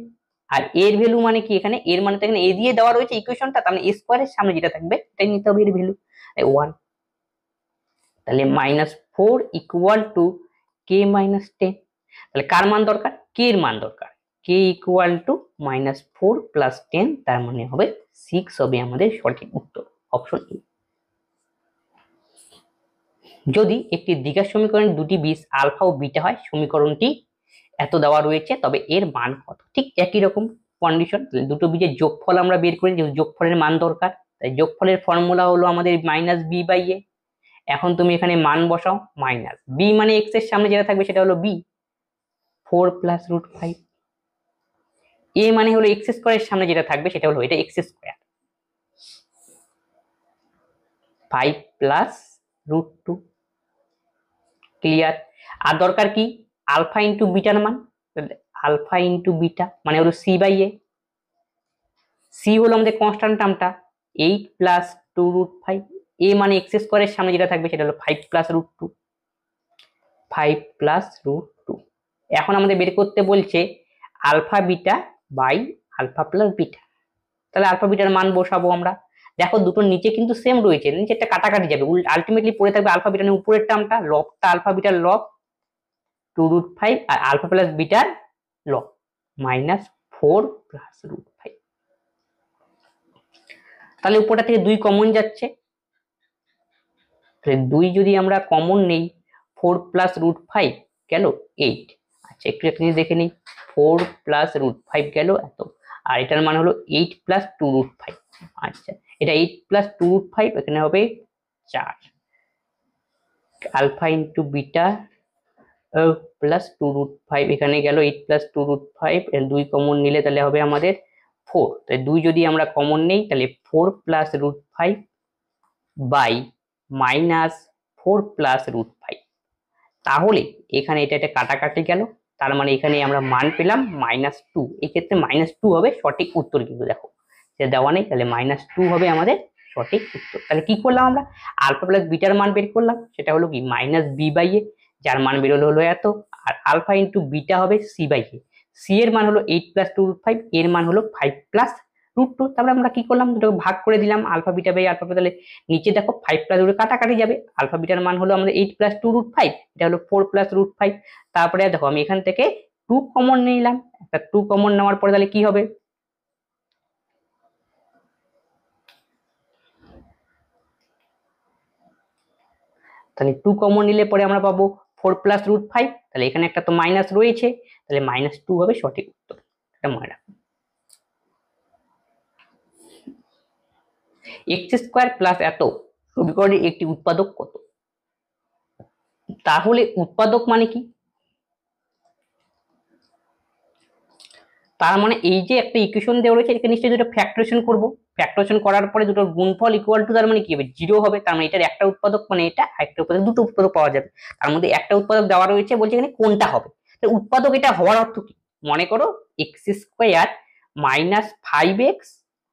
আর এর ভ্যালু মানে কি, এখানে এর মানে তো এখানে এ দিয়ে দেওয়া রয়েছে ইকুয়েশনটা, তার মানে এ স্কোয়ারের সামনে যেটা থাকবে এটাই নিতে হবে এর ভ্যালু 1, তাহলে -4 ইকুয়াল টু কে মাইনাস 10, তাহলে কার মান দরকার? কে এর মান দরকার, কে ইকুয়াল টু -4 প্লাস 10, তার মানে হবে 6 হবে আমাদের সঠিক উত্তর, অপশন এ। যদি একটি দ্বিঘাত সমীকরণের দুটি বীজ আলফা ও বিটা হয়, সমীকরণটি এত দেওয়া রয়েছে, তবে এর মান কত? ঠিক একই রকম কন্ডিশন, দুটো বীজের যোগফল আমরা বের করি, যেহেতু যোগফলের মান দরকার, তাই যোগফলের ফর্মুলা হলো আমাদের মাইনাস বি বাই এ, এখন তুমি এখানে মান বসাও, মাইনাস বি মানে এক্স এর সামনে যেটা থাকবে সেটা হলো বি, 4 প্লাস রুট 5, এ মানে হলো এক্স স্কোয়ারের সামনে যেটা থাকবে সেটা হলো এটা x square, 5 plus root 2, clear. আর দরকার কি? আলফা ইন্টু বিটার মান, আলফা ইন্টু বিটা মানে হলো সি বাই এ, সি হলো আমাদের কনস্ট্যান্ট টার্মটা 8 প্লাস 2 রুট 5, এ মানে এক্স স্কোয়ারের সামনে যেটা থাকবে সেটা হলো 5 প্লাস রুট 2, 5 প্লাস রুট 2। এখন আমাদের বের করতে বলছে alpha beta by alpha plus beta, তাহলে আলফা বিটার মান বসাবো আমরা, দেখো দুটোর নিচে কিন্তু সেম রয়েছে, নিচে একটা কাটাকাটি যাবে, আলটিমেটলি পড়ে থাকবে আলফা বিটার উপরের টার্মটা, লবটা আলফা বিটার লব 2 রুট 5 আর আলফা প্লাস বিটার লব -4 প্লাস রুট 5, তাহলে উপরটা থেকে 2 কমন যাচ্ছে, তাহলে 2 যদি আমরা কমন নেই, 4 প্লাস রুট 5 গেল 8, আচ্ছা একটু একটা জিনিস দেখে নিই, 4 প্লাস রুট 5 গেল এত, আর এটার মান হলো 8 প্লাস 2 রুট 5, আচ্ছা এটা 8 প্লাস 2 রুট 5, এখানে হবে 4, alpha into beta plus 2 root 5, এখানে গেল 8 প্লাস 2 রুট 5, এর 2 কমন নিলে তাহলে হবে আমাদের 4, তাই 2 যদি আমরা কমন নেই তাহলে 4 plus root 5 by -4 plus root 5, তাহলে এখানে এটা কাটাকাটি গেল, তার মানে এখানে আমরা মান পেলাম -2, এক্ষেত্রে -2 হবে সঠিক উত্তর, কিন্তু দেখো সেটা দেওয়া নেই, তাহলে -2 হবে আমাদের সঠিক উত্তর। তাহলে কি করলাম আমরা? আলফা প্লাস বিটার মান বের করলাম, সেটা হলো কি মাইনাস বি বাই এ, যার মান বেরোলো হলো এত, আর আলফা ইন্টু বিটা হবে সি বাই এ, সি এর মান হলো 8 প্লাস 2 রুট 5, এর মান হলো 5 প্লাস রুট 2, তারপরে আমরা কি করলাম, দুটোকে ভাগ করে দিলাম, আলফা বিটা বাই আলফা, তাহলে নিচে দেখো 5 প্লাস রুট কাটাকাটি যাবে, আলফা বিটার মান হলো আমাদের 8 প্লাস 2 রুট 5, এটা হলো 4 প্লাস রুট 5, তারপরে দেখো আমি এখান থেকে 2 কমন নিলাম, একটা 2 কমন নেওয়ার পরে তাহলে কি হবে, তাহলে 2 কমন নিলে পরে আমরা পাবো 4 প্লাস রুট 5, তাহলে এখানে একটা তো মাইনাস রয়েছে, তাহলে -2 হবে সঠিক উত্তর। এটা মনে রাখো। এক্স স্কোয়ার প্লাস এত সমীকরণের একটি উৎপাদক কত? তাহলে উৎপাদক মানে কি? তার মানে এই যে একটা ইকুয়েশন দেওয়া রয়েছে, এখানে নিশ্চয়ই দুটো ফ্যাক্টরেশন করব, ফ্যাক্টরেশন করার পরে দুটোর গুণফল ইকুয়াল টু, তার মানে কি হবে 0 হবে। তার মানে এটার একটা উৎপাদক মানে এটা, একটা উৎপাদক, দুটো উৎপাদক পাওয়া যাবে। তার মধ্যে একটা উৎপাদক দেওয়া রয়েছে, বলছে এখানে কোনটা হবে। তো উৎপাদক এটা হওয়ার অর্থ কি? মনে করো x square minus 5x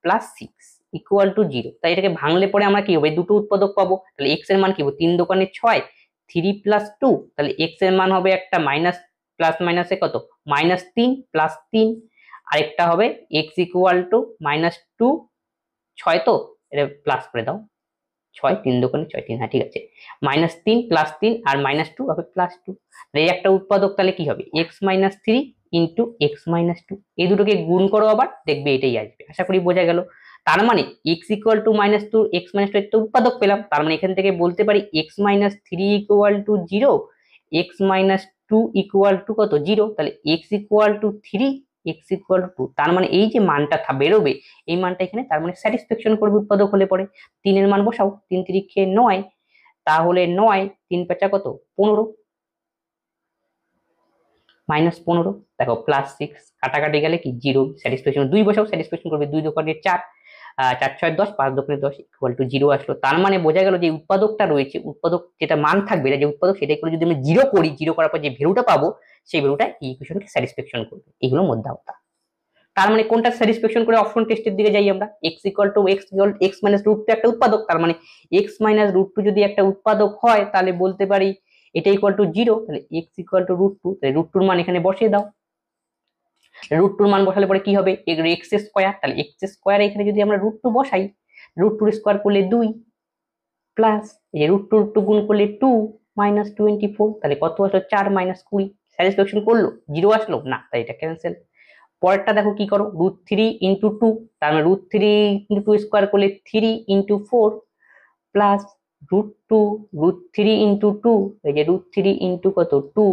plus 6 equal to 0। তাই এটাকে ভাঙলে পরে আমরা কি হবে, দুটো উৎপাদক পাবো। তাহলে এক্স এর মান কি হবে, 3 দোকানে 6, 3 প্লাস 2, তাহলে এক্স এর মান হবে একটা মাইনাস, প্লাস মাইনাসে কত, -3 প্লাস 3, আরেকটা হবে এক্স ইকুয়াল টু -2, 6 তো এটা প্লাস করে দাও, 6, 3 দোকানে 6, 3, হ্যাঁ ঠিক আছে, -3 প্লাস 3 আর -2 হবে +2। এই একটা উৎপাদক তাহলে কি হবে, x-3 ইন্টু x-2, এই দুটোকে গুণ করো আবার, দেখবে এটাই আসবে। আশা করি বোঝা গেল। তার মানে x ইকুয়াল টু -2, x-2 একটা উৎপাদক পেলাম। তার মানে এখান থেকে বলতে পারি x-3 equal to 0, x-2 equal to কত, 0। তাহলে x equal to 3, x equal to 2। তার মানে এই যে মানটা বেরোবে, এই মানটা এখানে তার মানে স্যাটিসফ্যাকশন করবে উৎপাদক হলে পরে। 3 এর মান বসাও, 3 3 9, তাহলে 9, 3 5 কত, 15, -15, দেখো +6, কাটাকাটি গেলে কি 0, স্যাটিসফ্যাকশন 2 বসাও, স্যাটিসফ্যাকশন করবে 2 দোকানে 4, 4 6 10, 5 দোকানে 10 ইকুয়াল টু 0 আসলো। তার মানে বোঝা গেল যে উৎপাদকটা রয়েছে, উৎপাদক যেটা মান থাকবে, এটা যে উৎপাদক, সেটাই করে যদি আমি 0 করি, 0 করার পর যে ভ্যালুটা পাবো, সেই ভ্যালুটা এই ইকুয়েশনকে স্যাটিসফ্যাকশন করবে। এগুলো মধ্যে আওতা। তার মানে কোনটা স্যাটিসফ্যাকশন করে অপশন টেস্টের দিকে যাই আমরা। x equal to x minus √2 একটা উৎপাদক, তার মানে x মাইনাস √2 যদি একটা উৎপাদক হয়, তাহলে বলতে পারি এটা ইকুয়াল টু 0। তাহলে x ইকুয়াল টু √2, তাহলে √2 এর মান এখানে বসিয়ে দাও। √2 এর মান বসালে পরে কি হবে, x স্কয়ার, তাহলে x স্কয়ার এখানে যদি আমরা √2 বসাই, √2 স্কয়ার করলে 2 প্লাস এই যে √2 গুণ করলে 2 -24, তাহলে কত আসলো, 4 -20। স্যাটিসফ্যাকশন করলো, 0 আসলো না, তাই এটা ক্যান্সেল। পরেরটা দেখো কি করো, √3 ইন্টু 2, তার মানে √3 ইন্টু 2 স্কোয়ার করলে 3 ইন্টু 4 প্লাস √2, √3 ইন্টু 2, এই যে √3 ইন্টু কত 2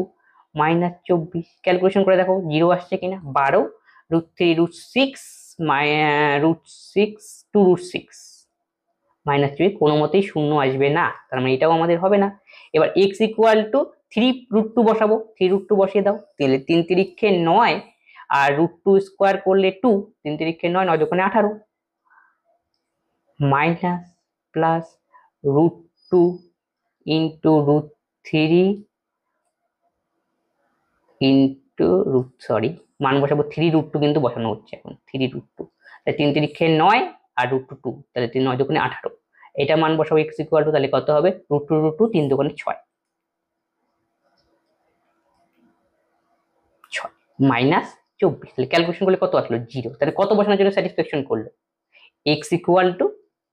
-24। ক্যালকুলেশন করে দেখো 0 আসছে কিনা, 12, √3 √6, √6 টু √6 -2, কোনো মতেই শূন্য আসবে না, তার মানে এটাও আমাদের হবে না। এবার x ইকুয়াল টু 3 √2 বসাবো, 3 √2 বসিয়ে দাও, তাহলে 3 3 9, আর √2 স্কোয়ার করলে 2, 3 3 9, 9 দোকানে 18, মাইনাস প্লাস √2 ইন্টু √3 ইন্টু মান বসাবো 3 √2, কিন্তু বসানো হচ্ছে এখন 3 √2, তাহলে 3 3 9 আর √2, তাহলে 3 9 দোকানে 18, এটা মান বসাবো x ইকুয়াল টু, তাহলে কত হবে, √2 3 দোকানে 6, -24। তাহলে ক্যালকুলেশন করলে কত আসলো, 0। তাহলে কত বসানোর জন্য স্যাটিসফ্যাকশন করলো, x ইকুয়াল টু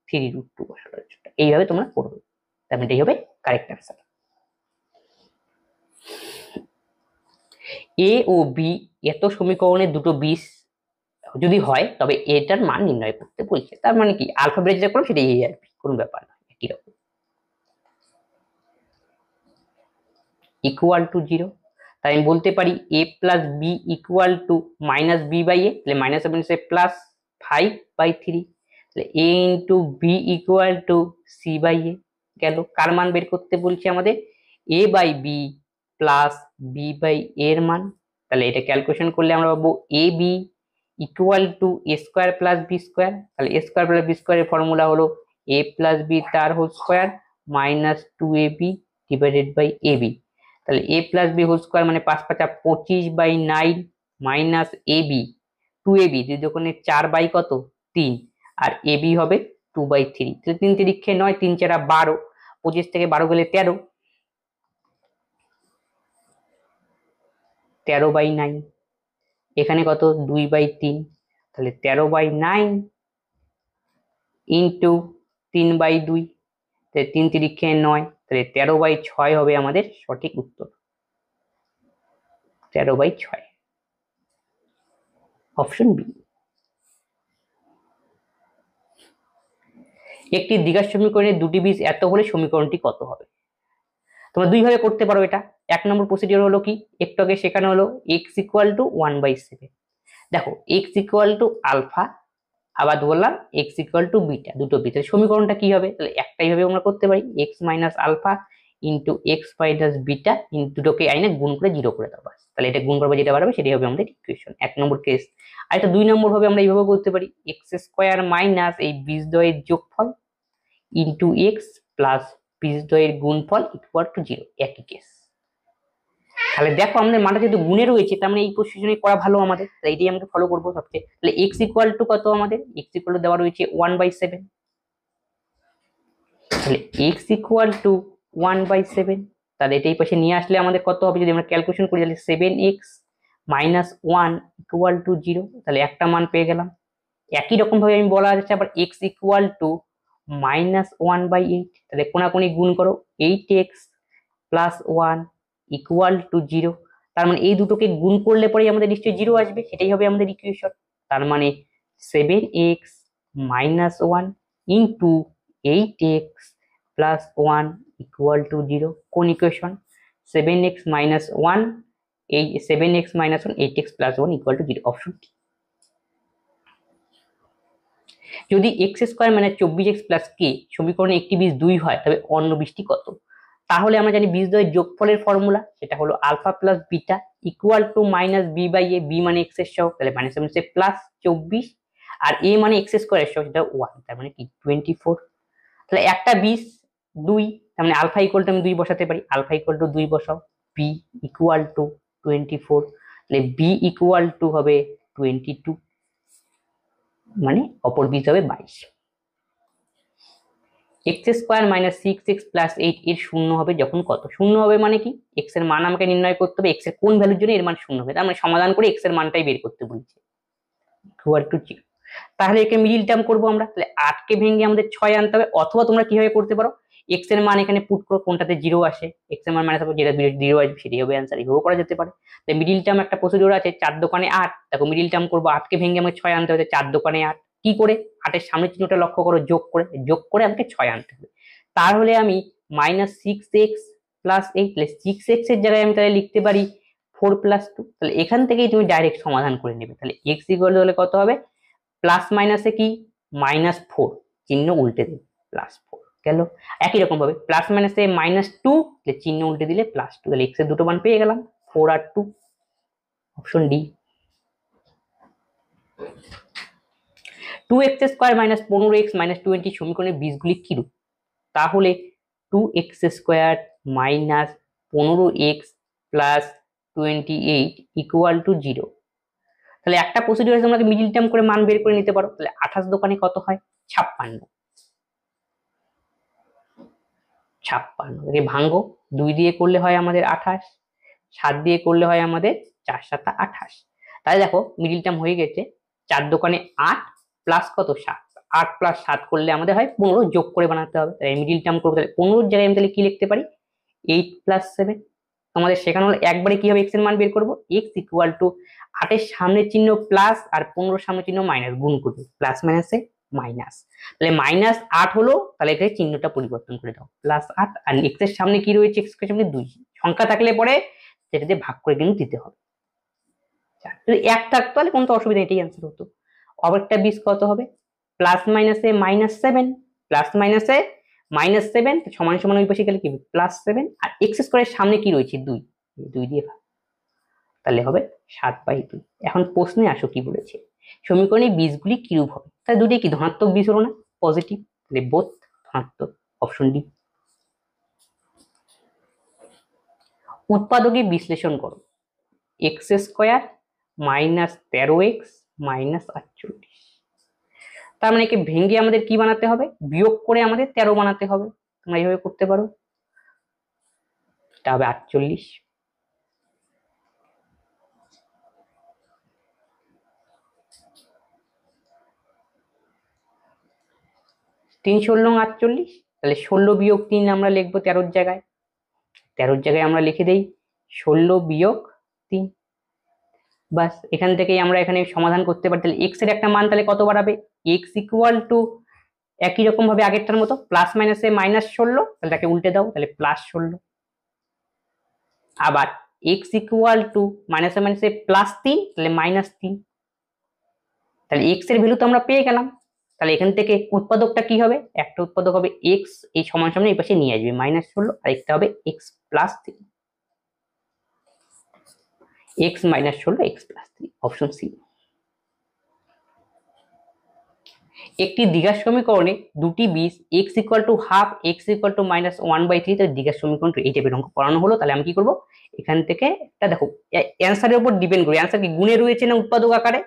3 √2 বসানোর জন্য। এইভাবে তোমরা করবে, তার মানে এটাই হবে কারেক্ট অ্যান্সার। এ ও বি এত সমীকরণের দুটো বিষ যদি হয়, তবে এটার মান নির্ণয় করতে বলছে। তার মানে কি, আলফাবেট যেটা করো সেটাই এই আর কি, কোনো ব্যাপার না, একই রকম। ইকুয়াল টু 0, তাই আমি বলতে পারি a plus b equal to -b/a, তাহলে -5/3, তাহলে a into b equal to c/a গেল। কার মান বের করতে বলছে আমাদের, a/b প্লাস b/a এর মান। তাহলে এটা ক্যালকুলেশন করলে আমরা পাবো ab equal to a square plus b square, তাহলে a স্কোয়ার প্লাস b স্কোয়ারের ফর্মুলা হলো a প্লাস b তার whole square -2ab divided by ab। তাহলে a plus b whole square মানে 5 5 25/9 মাইনাস ab 2ab, দুই দোকানে 4 কত 3, আর ab হবে 2/3। তাহলে 3 3 9, 3 4 12, 25 থেকে 12 গেলে 13, 13/9, এখানে কত 2/3, তাহলে 13/9 ইন্টু 3/2, তাহলে 3 3 9, তাহলে 13/6 হবে আমাদের সঠিক উত্তর, 13/6, অপশন বি। একটি দ্বিঘাত সমীকরণের দুটি বীজ এত হলে সমীকরণটি কত হবে। তোমরা দুই ভাবে করতে পারো এটা। এক নম্বর প্রসিডিওর হলো কি, একটু আগে শেখানো হলো এক্স ইকুয়াল টু 1/7। দেখো এক্স ইকুয়াল টু আলফা, আবার বললাম এক্স ইকুয়াল টু বিটা, দুটো বিটা, সমীকরণটা কি হবে, তাহলে একটাই ভাবে আমরা করতে পারি x minus alpha into x minus beta, দুটোকে আইনে গুণ করে 0 করে দেবো। তাহলে এটা গুণ করবো, যেটা বাড়াবে সেটাই হবে আমাদের ইকুয়েশন, এক নম্বর কেস। আর এটা দুই নম্বর ভাবে আমরা এইভাবে করতে পারি এক্স স্কোয়ার মাইনাস এই বীজদ্বয়ের যোগফল ইন্টু এক্স প্লাস বীজদ্বয়ের গুণফল ইকুয়াল টু 0, একই কেস। তাহলে দেখো আমাদের মানটা যেহেতু গুণে রয়েছে, তার মানে এই পজিশনে করা ভালো আমাদের, তাই এটাই আমরা ফলো করবো সবচেয়ে। তাহলে এক্স ইকুয়াল টু কত, আমাদের এক্স ইকুয়াল টু দেওয়া রয়েছে 1/7। তাহলে এক্স ইকুয়াল টু 1/7, তাহলে এটাই পাশে নিয়ে আসলে আমাদের কত হবে, যদি আমরা ক্যালকুলেশন করি তাহলে 7x মাইনাস 1 ইকুয়াল টু 0, তাহলে একটা মান পেয়ে গেলাম। একই রকম ভাবে আমি বলা যাচ্ছে আবার এক্স ইকুয়াল টু মাইনাস 1/8, তাহলে কোনাকুনি গুণ করো 8x প্লাস 1 ইকুয়াল টু 0, তার মানে এই দুটোকে গুণ করলে পরে আমাদের নিশ্চয়ই 0 আসবে, সেটাই হবে আমাদের ইকুয়েশন। তার মানে 7x minus 1 into 8x plus 1 equal to 0, কোন ইকুয়েশন, 7x মাইনাস 1, এই 7x minus 1 8x plus 1 equal to 0, option টি। যদি এক্স স্কোয়ার মানে 24x প্লাস কে সমীকরণে একটি বীজ 2 হয়, তবে অন্য বীজটি কত? তাহলে আমরা জানি বীজদ্বয়ের যোগফলের ফর্মুলা, সেটা হলো alpha plus beta equal to minus B by A, B মানে এক্স এর সহগ, তাহলে মাইনাস মানে প্লাস 24, আর এ মানে এক্স স্কোয়ার এর সহগ, সেটা 1, তার মানে কি 24। তাহলে একটা বীজ 2, তার মানে আলফা ইকুয়াল টু আমি 2 বসাতে পারি, আলফা ইকুয়াল টু 2 বসাও, বি ইকুয়াল টু 24, তাহলে বি ইকুয়াল টু হবে 22, মানে অপর বীজ হবে 22। X square minus 6x plus 8 এর শূন্য হবে যখন কত, শূন্য হবে মানে কি, এক্স এর মান আমাকে নির্ণয় করতে হবে, এক্স এর কোন ভ্যালুর জন্য এর মান শূন্য হবে, তার মানে সমাধান করে এক্স এর মানটাই বের করতে বলছে, ইকুয়াল টু 0। তাহলে একে মিডিল টার্ম করবো আমরা, তাহলে 8 কে ভেঙে আমাদের 6 আনতে হবে, অথবা তোমরা কিভাবে করতে পারো, এক্স এর মান এখানে পুট করো, কোনটাতে 0 আসে, এক্স এর মান মাইনাস হবে, যেটা 0 আসবে সেটাই হবে অ্যান্সার, এভাবেও করা যেতে পারে। তাই মিডিল টার্ম একটা প্রসিডিওর আছে, 4 দোকানে 8, দেখো মিডিল টার্ম করবো, 8 কে ভেঙে আমাকে 6 আনতে হবে, 4 দোকানে 8, কি করে, 8 এর সামনের চিহ্নটা লক্ষ্য করো, যোগ করে আমাকে 6 আনতে হবে। তাহলে আমি মাইনাস 6x প্লাস 8, 6x এর জায়গায় আমি তাহলে লিখতে পারি 4 প্লাস 2, তাহলে এখান থেকেই তুমি ডাইরেক্ট সমাধান করে নেবে। তাহলে x ইকুয়াল হলে কত হবে, প্লাস মাইনাসে কি -4, চিহ্ন উল্টে দেবে +4 গেল। একই রকম ভাবে প্লাস মাইনাসে -2, চিহ্ন উল্টে দিলে +2, তাহলে x এর দুটো মান পেয়ে গেলাম 4 আর 2, option D. 2x square minus 15x minus 20 সমীকরণের বীজগুলি কিরূপ? তাহলে 2x square minus 15x plus 28 equal to 0। তাহলে একটা প্রসিডিউর আছে, তোমরা মিডিল টার্ম করে মান বের করে নিতে পারো। তাহলে 28 দোকানে কত হয়, 56, 56 একে ভাঙো, 2 দিয়ে করলে হয় আমাদের 28, 7 দিয়ে করলে হয় আমাদের 4 7 28। তাহলে দেখো মিডিল টার্ম হয়ে গেছে, 4 দোকানে 8 প্লাস কত 7, 8 প্লাস 7 করলে আমাদের হয় 15, যোগ করে বানাতে হবে। তাহলে মিডিল টার্ম করবো, তাহলে 15 এর জায়গায় আমি তাহলে কি লিখতে পারি, 8 প্লাস 7। আমাদের শেখানো হলো একবারে কিভাবে x এর মান বের করবো, x ইকুয়াল টু 8 এর সামনের চিহ্ন প্লাস আর 15 সামনের চিহ্ন মাইনাস, গুণ করবে, প্লাস মাইনাসে মাইনাস, তাহলে -8 হলো, তাহলে এখানে চিহ্নটা পরিবর্তন করে দাও, +8, আর x এর সামনে কি রয়েছে, x এর সামনে 2 সংখ্যা থাকলে পরে সেটা দিয়ে ভাগ করে কিন্তু দিতে হবে। যদি 1 থাকতো তাহলে কোনো অসুবিধা নেই, এটাই অ্যান্সার হতো। অপরটা বীজ কত হবে, প্লাস মাইনাসে -7, প্লাস মাইনাসে -7 সমান সমান ওই পাশে গেলে কি হবে +7, আর x স্কয়ারের সামনে কি রয়েছে 2, 2 দিয়ে ভাগ, তাহলে হবে 7/2। এখন প্রশ্নে আসো কি বলেছে, সমীকরণের বীজগুলি কিরূপ হবে, তাহলে দুটোই কি ধনাত্মক বীজ হলো না, পজিটিভ, তাহলে বোথ ধনাত্মক, অপশন ডি। উৎপাদকে বিশ্লেষণ করো, x square minus 13x minus 48, তার মানে একে ভেঙে আমাদের কি বানাতে হবে, বিয়োগ করে আমাদের 13 বানাতে হবে, তোমরা এইভাবে করতে পারো, এটা হবে 48। 3 16 48, তাহলে 16 বিয়োগ 3 আমরা লিখবো 13 জায়গায়, 13 জায়গায় আমরা লিখে দেই 16 বিয়োগ 3, বাস এখান থেকেই আমরা এখানে সমাধান করতে পারি। তাহলে x এর একটা মান তাহলে কত বাড়াবে, x ইকুয়াল টু একই রকম ভাবে আগেরটার মতো প্লাস মাইনাসে -16, তাহলে তাকে উল্টে দাও, তাহলে +16, আবার এক্স ইকুয়াল টু মাইনাসে মাইনাসে প্লাস 3, তাহলে -3। তাহলে এক্স এর ভ্যালু তো আমরা পেয়ে গেলাম। তাহলে এখান থেকে উৎপাদকটা কি হবে, একটা উৎপাদক হবে এক্স এই সমান সমান এই পাশে নিয়ে আসবে -16, আর একটা হবে x plus 3, x -16 x plus 3, option c. একটি দ্বিঘাত সমীকরণে দুটি বীজ x equal to half x equal to -1/3, তাহলে দ্বিঘাত সমীকরণটা এই টাইপের অঙ্ক করানো হলো। তাহলে আমি কি করবো, এখান থেকে একটা দেখো অ্যান্সারের উপর ডিপেন্ড করে, অ্যান্সার কি গুণে রয়েছে না উৎপাদক আকারে,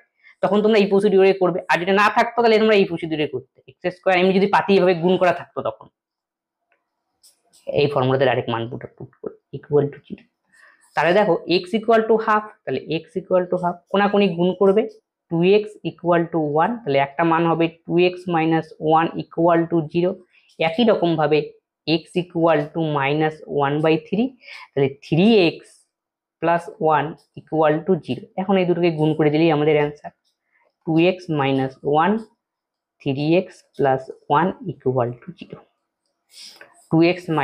তখন তোমরা এই প্রসিডিউরে করবে। আর যেটা না থাকতো তাহলে তোমরা এই প্রসিডিউরে করতে, এক্স স্কোয়ার এমনি যদি পাতি এভাবে গুণ করা থাকতো তখন এই ফর্মুলাতে ডাইরেক্ট মান পুট করে ইকুয়াল টু 0। তাহলে দেখো এক্স ইকুয়াল টু হাফ, তাহলে এক্স ইকুয়াল টু হাফ কোনাকুনি গুণ করবে 2x ইকুয়াল টু 1, তাহলে একটা মান হবে 2x - 1 ইকুয়াল টু 0। একই রকম ভাবে x ইকুয়াল টু -1/3, তাহলে 3x প্লাস 1 ইকুয়াল টু 0। এখন এই দুটোকে গুণ করে দিলেই আমাদের answer 2x - 1 3x plus 1 equal to 0, 2x -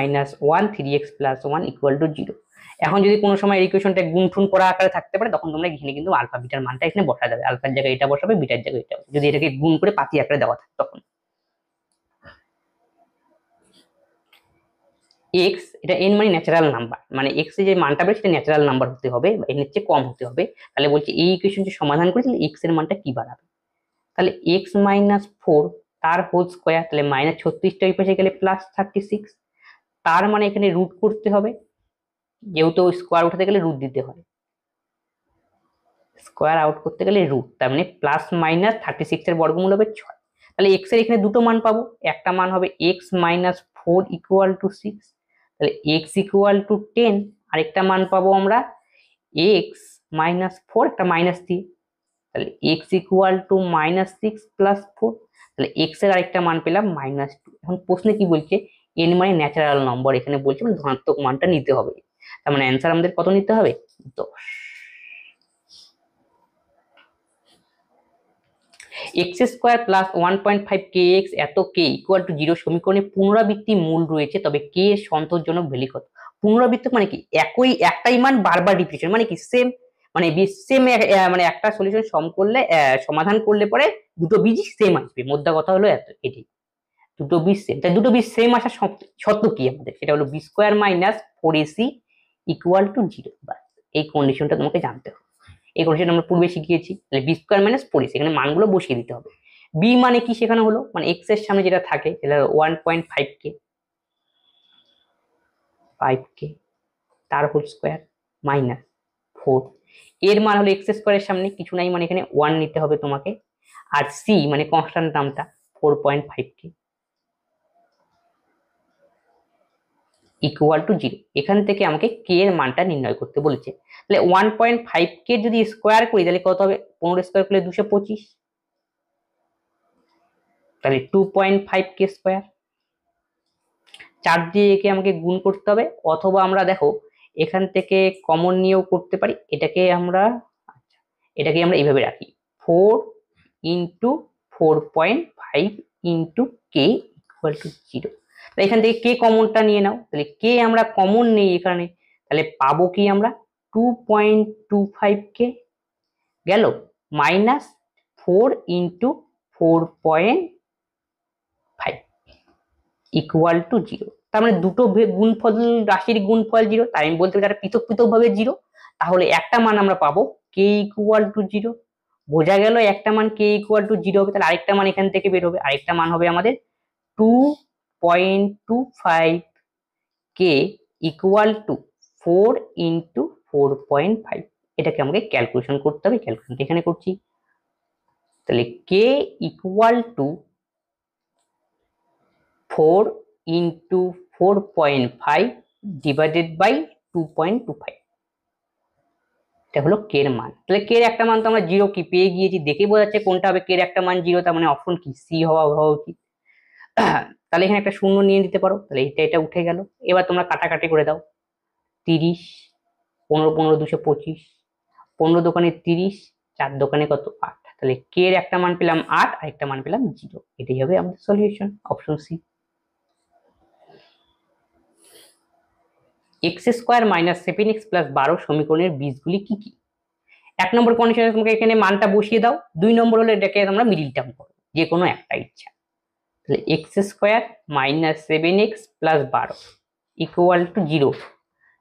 1 3x plus 1 equal to 0। এখন যদি কোনো সময় ইকুয়েশনটা গুণফুন করা আকারে থাকতে পারে তখন তোমরা এখানে কিন্তু আলফা বিটার মানটা এখানে বসা যাবে, আলফার জায়গায় এটা বসাবে, বিটার জায়গায় এটা, যদি এটাকে গুণ করে পাতি আকারে দেওয়া থাকে তখন। এক্স এটা এন মানে ন্যাচারাল নাম্বার, মানে এক্স এর যে মানটা হবে সেটা ন্যাচারাল নাম্বার হতে হবে, এন এর চেয়ে কম হতে হবে। তাহলে বলছে এই ইকুয়েশনটি সমাধান করে তাহলে এক্স এর মানটা কি বাড়াবে, তাহলে এক্স -4 তার হোল স্কোয়ার, তাহলে -36টা ওই পাশে গেলে +36, তার মানে এখানে রুট করতে হবে, যেহেতু স্কোয়ার উঠাতে গেলে রুট দিতে হয়, স্কোয়ার আউট করতে গেলে রুট, তার মানে +-36 এর বর্গমূল হবে 6। তাহলে এক্স এর এখানে দুটো মান পাবো, একটা মান হবে এক্স -4 ইকুয়াল টু 6, তাহলে এক্স ইকুয়াল টু 10, আরেকটা মান পাবো আমরা এক্স -4 একটা মাইনাস দিয়ে, তাহলে এক্স ইকুয়াল টু -6 প্লাস 4, তাহলে এক্স এর আরেকটা মান পেলাম -2। এখন প্রশ্নে কি বলছে, এন মানে ন্যাচারাল নম্বর, এখানে বলছে মানে ধনাত্মক মানটা নিতে হবে, তার মানে অ্যান্সার আমাদের কত নিতে হবে 10। এক্স স্কোয়ার প্লাস 1.5 কে এক্স এত কে ইকুয়াল টু 0 সমীকরণে পুনরাবৃত্তি মূল রয়েছে, তবে কে এর সন্তোষজনক ভ্যালু কত। পুনরাবৃত্তি মানে কি, একটাই মান বারবার রিপিটেশন, মানে কি সেম, মানে সেম, মানে একটা সলিউশন সমাধান করলে পরে দুটো বীজ সেম আসবে, মোদ্দা কথা হলো এটি, দুটো বীজ সেম। তাই দুটো বীজ সেম আসার শর্ত কি আমাদের, সেটা হলো B square -4ac equal to 0, এই কন্ডিশনটা তোমাকে জানতে হবে। এই কন্ডিশন আমরা পূর্বে শিখিয়েছি, তাহলে বি স্কোয়ার -4ac, এখানে মানগুলো বসিয়ে দিতে হবে। বি মানে কি শেখানো হলো, মানে এক্স এর সামনে যেটা থাকে সেটা 1.5k, 5k তার হোল স্কোয়ার -4, এর মান হলো এক্স স্কোয়ারের সামনে কিছু নাই, মানে এখানে 1 নিতে হবে তোমাকে, আর সি মানে কনস্ট্যান্ট টার্মটা 4.5k ইকুয়াল টু 0। এখান থেকে আমাকে কে এর মানটা নির্ণয় করতে বলেছে। তাহলে 1.5k যদি স্কোয়ার করি তাহলে কত হবে, 15 স্কোয়ার করলে 225, তাহলে 2.5k স্কোয়ার, 4 দিয়ে একে আমাকে গুণ করতে হবে, অথবা আমরা দেখো এখান থেকে কমন নিয়েও করতে পারি, এটাকে আমরা এইভাবে রাখি 4 into 4.5 into k equal to 0। তাহলে এখান থেকে কে কমনটা নিয়ে নাও, তাহলে কে আমরা কমন নেই এখানে, তাহলে পাবো কি আমরা 2.25k গেল -4 ইন্টু 4.5 ইকুয়াল টু 0। তার মানে দুটো গুণফল রাশির গুণফল 0, তাই আমি বলতে পারি তারা পৃথক পৃথক ভাবে 0। তাহলে একটা মান আমরা পাবো কে ইকুয়াল টু 0, বোঝা গেল একটা মান কে ইকুয়াল টু 0 হবে, তাহলে আরেকটা মান এখান থেকে বের হবে, আরেকটা মান হবে আমাদের 2.25 কে ইকুয়াল টু 4 ইন্টু 4.5। এটাকে আমাকে ক্যালকুলেশন করতে হবে, ক্যালকুলেশন এখানে করছি। তাহলে k equal to 4 into 4.5 divided by 2.25, এটা হলো কে এর মান। তাহলে কে এর একটা মান তো আমরা 0 কি পেয়ে গিয়েছি, দেখে বোঝা যাচ্ছে কোনটা হবে কে এর একটা মান 0, তার মানে অপশন কি সি হওয়া উচিত। তাহলে এখানে একটা শূন্য নিয়ে দিতে পারো, তাহলে এটা উঠে গেল। এবার তোমরা কাটাকাটি করে দাও, 30 15 15 225, 15 দোকানে 30, 4 দোকানে কত 8, তাহলে কে এর একটা মান পেলাম 8 আর একটা মান পেলাম 0, এটাই হবে আমাদের solution, option c. X square minus 7x plus 12 সমীকরণের বীজগুলি কি কি? 1 নম্বর কন্ডিশনে তোমাকে এখানে মানটা বসিয়ে দাও, 2 নম্বর হলে এটাকে আমরা মিডিল টার্ম করবো, যে কোনো একটা ইচ্ছা। তাহলে x square minus 7x plus 12 equal to 0।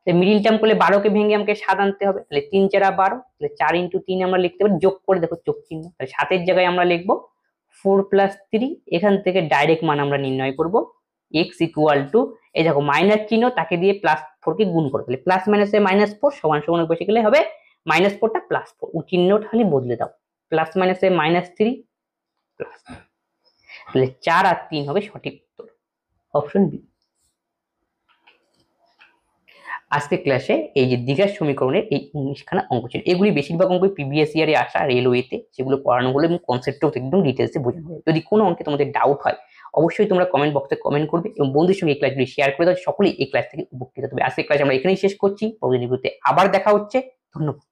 Middle term করলে 12কে ভেঙে আমাকে 7 আনতে হবে, তাহলে 3 4 12, তাহলে 4 × 3 আমরা লিখতে পারি, যোগ করে দেখো যোগ চিহ্ন, তাহলে 7 জায়গায় আমরা লিখবো 4 + 3। এখান থেকে ডাইরেক্ট মান আমরা নির্ণয় করব x ইকুয়াল টু, এই দেখো মাইনাস চিহ্ন, তাকে দিয়ে +4 কে গুণ করো, তাহলে প্লাস মাইনাসে -4 সমান সমান বসে গেলে হবে -4টা +4, চিহ্নটা খালি বদলে দাও, প্লাস মাইনাসে -3 প্লাস, তাহলে 4 আর 3 হবে সঠিক উত্তর, অপশন বি। আজকে ক্লাসে এই যে দ্বিঘাত সমীকরণের এই 19খানা অঙ্ক ছিল, এগুলি বেশিরভাগ অঙ্ক প্রিভিয়াস ইয়ারে আসা রেলওয়েতে, সেগুলো পড়ানো হলো এবং কনসেপ্টটাও একদম ডিটেলসে বোঝানো হলো। যদি কোনো অঙ্কে তোমাদের ডাউট হয় অবশ্যই তোমরা কমেন্ট বক্সে কমেন্ট করবে এবং বন্ধুদের সঙ্গে এই ক্লাসগুলি শেয়ার করে দাও, সকলেই এই ক্লাস থেকে উপকৃত হবে। আজকে ক্লাস আমরা এখানেই শেষ করছি, পরবর্তী ভিডিওতে আবার দেখা হচ্ছে, ধন্যবাদ।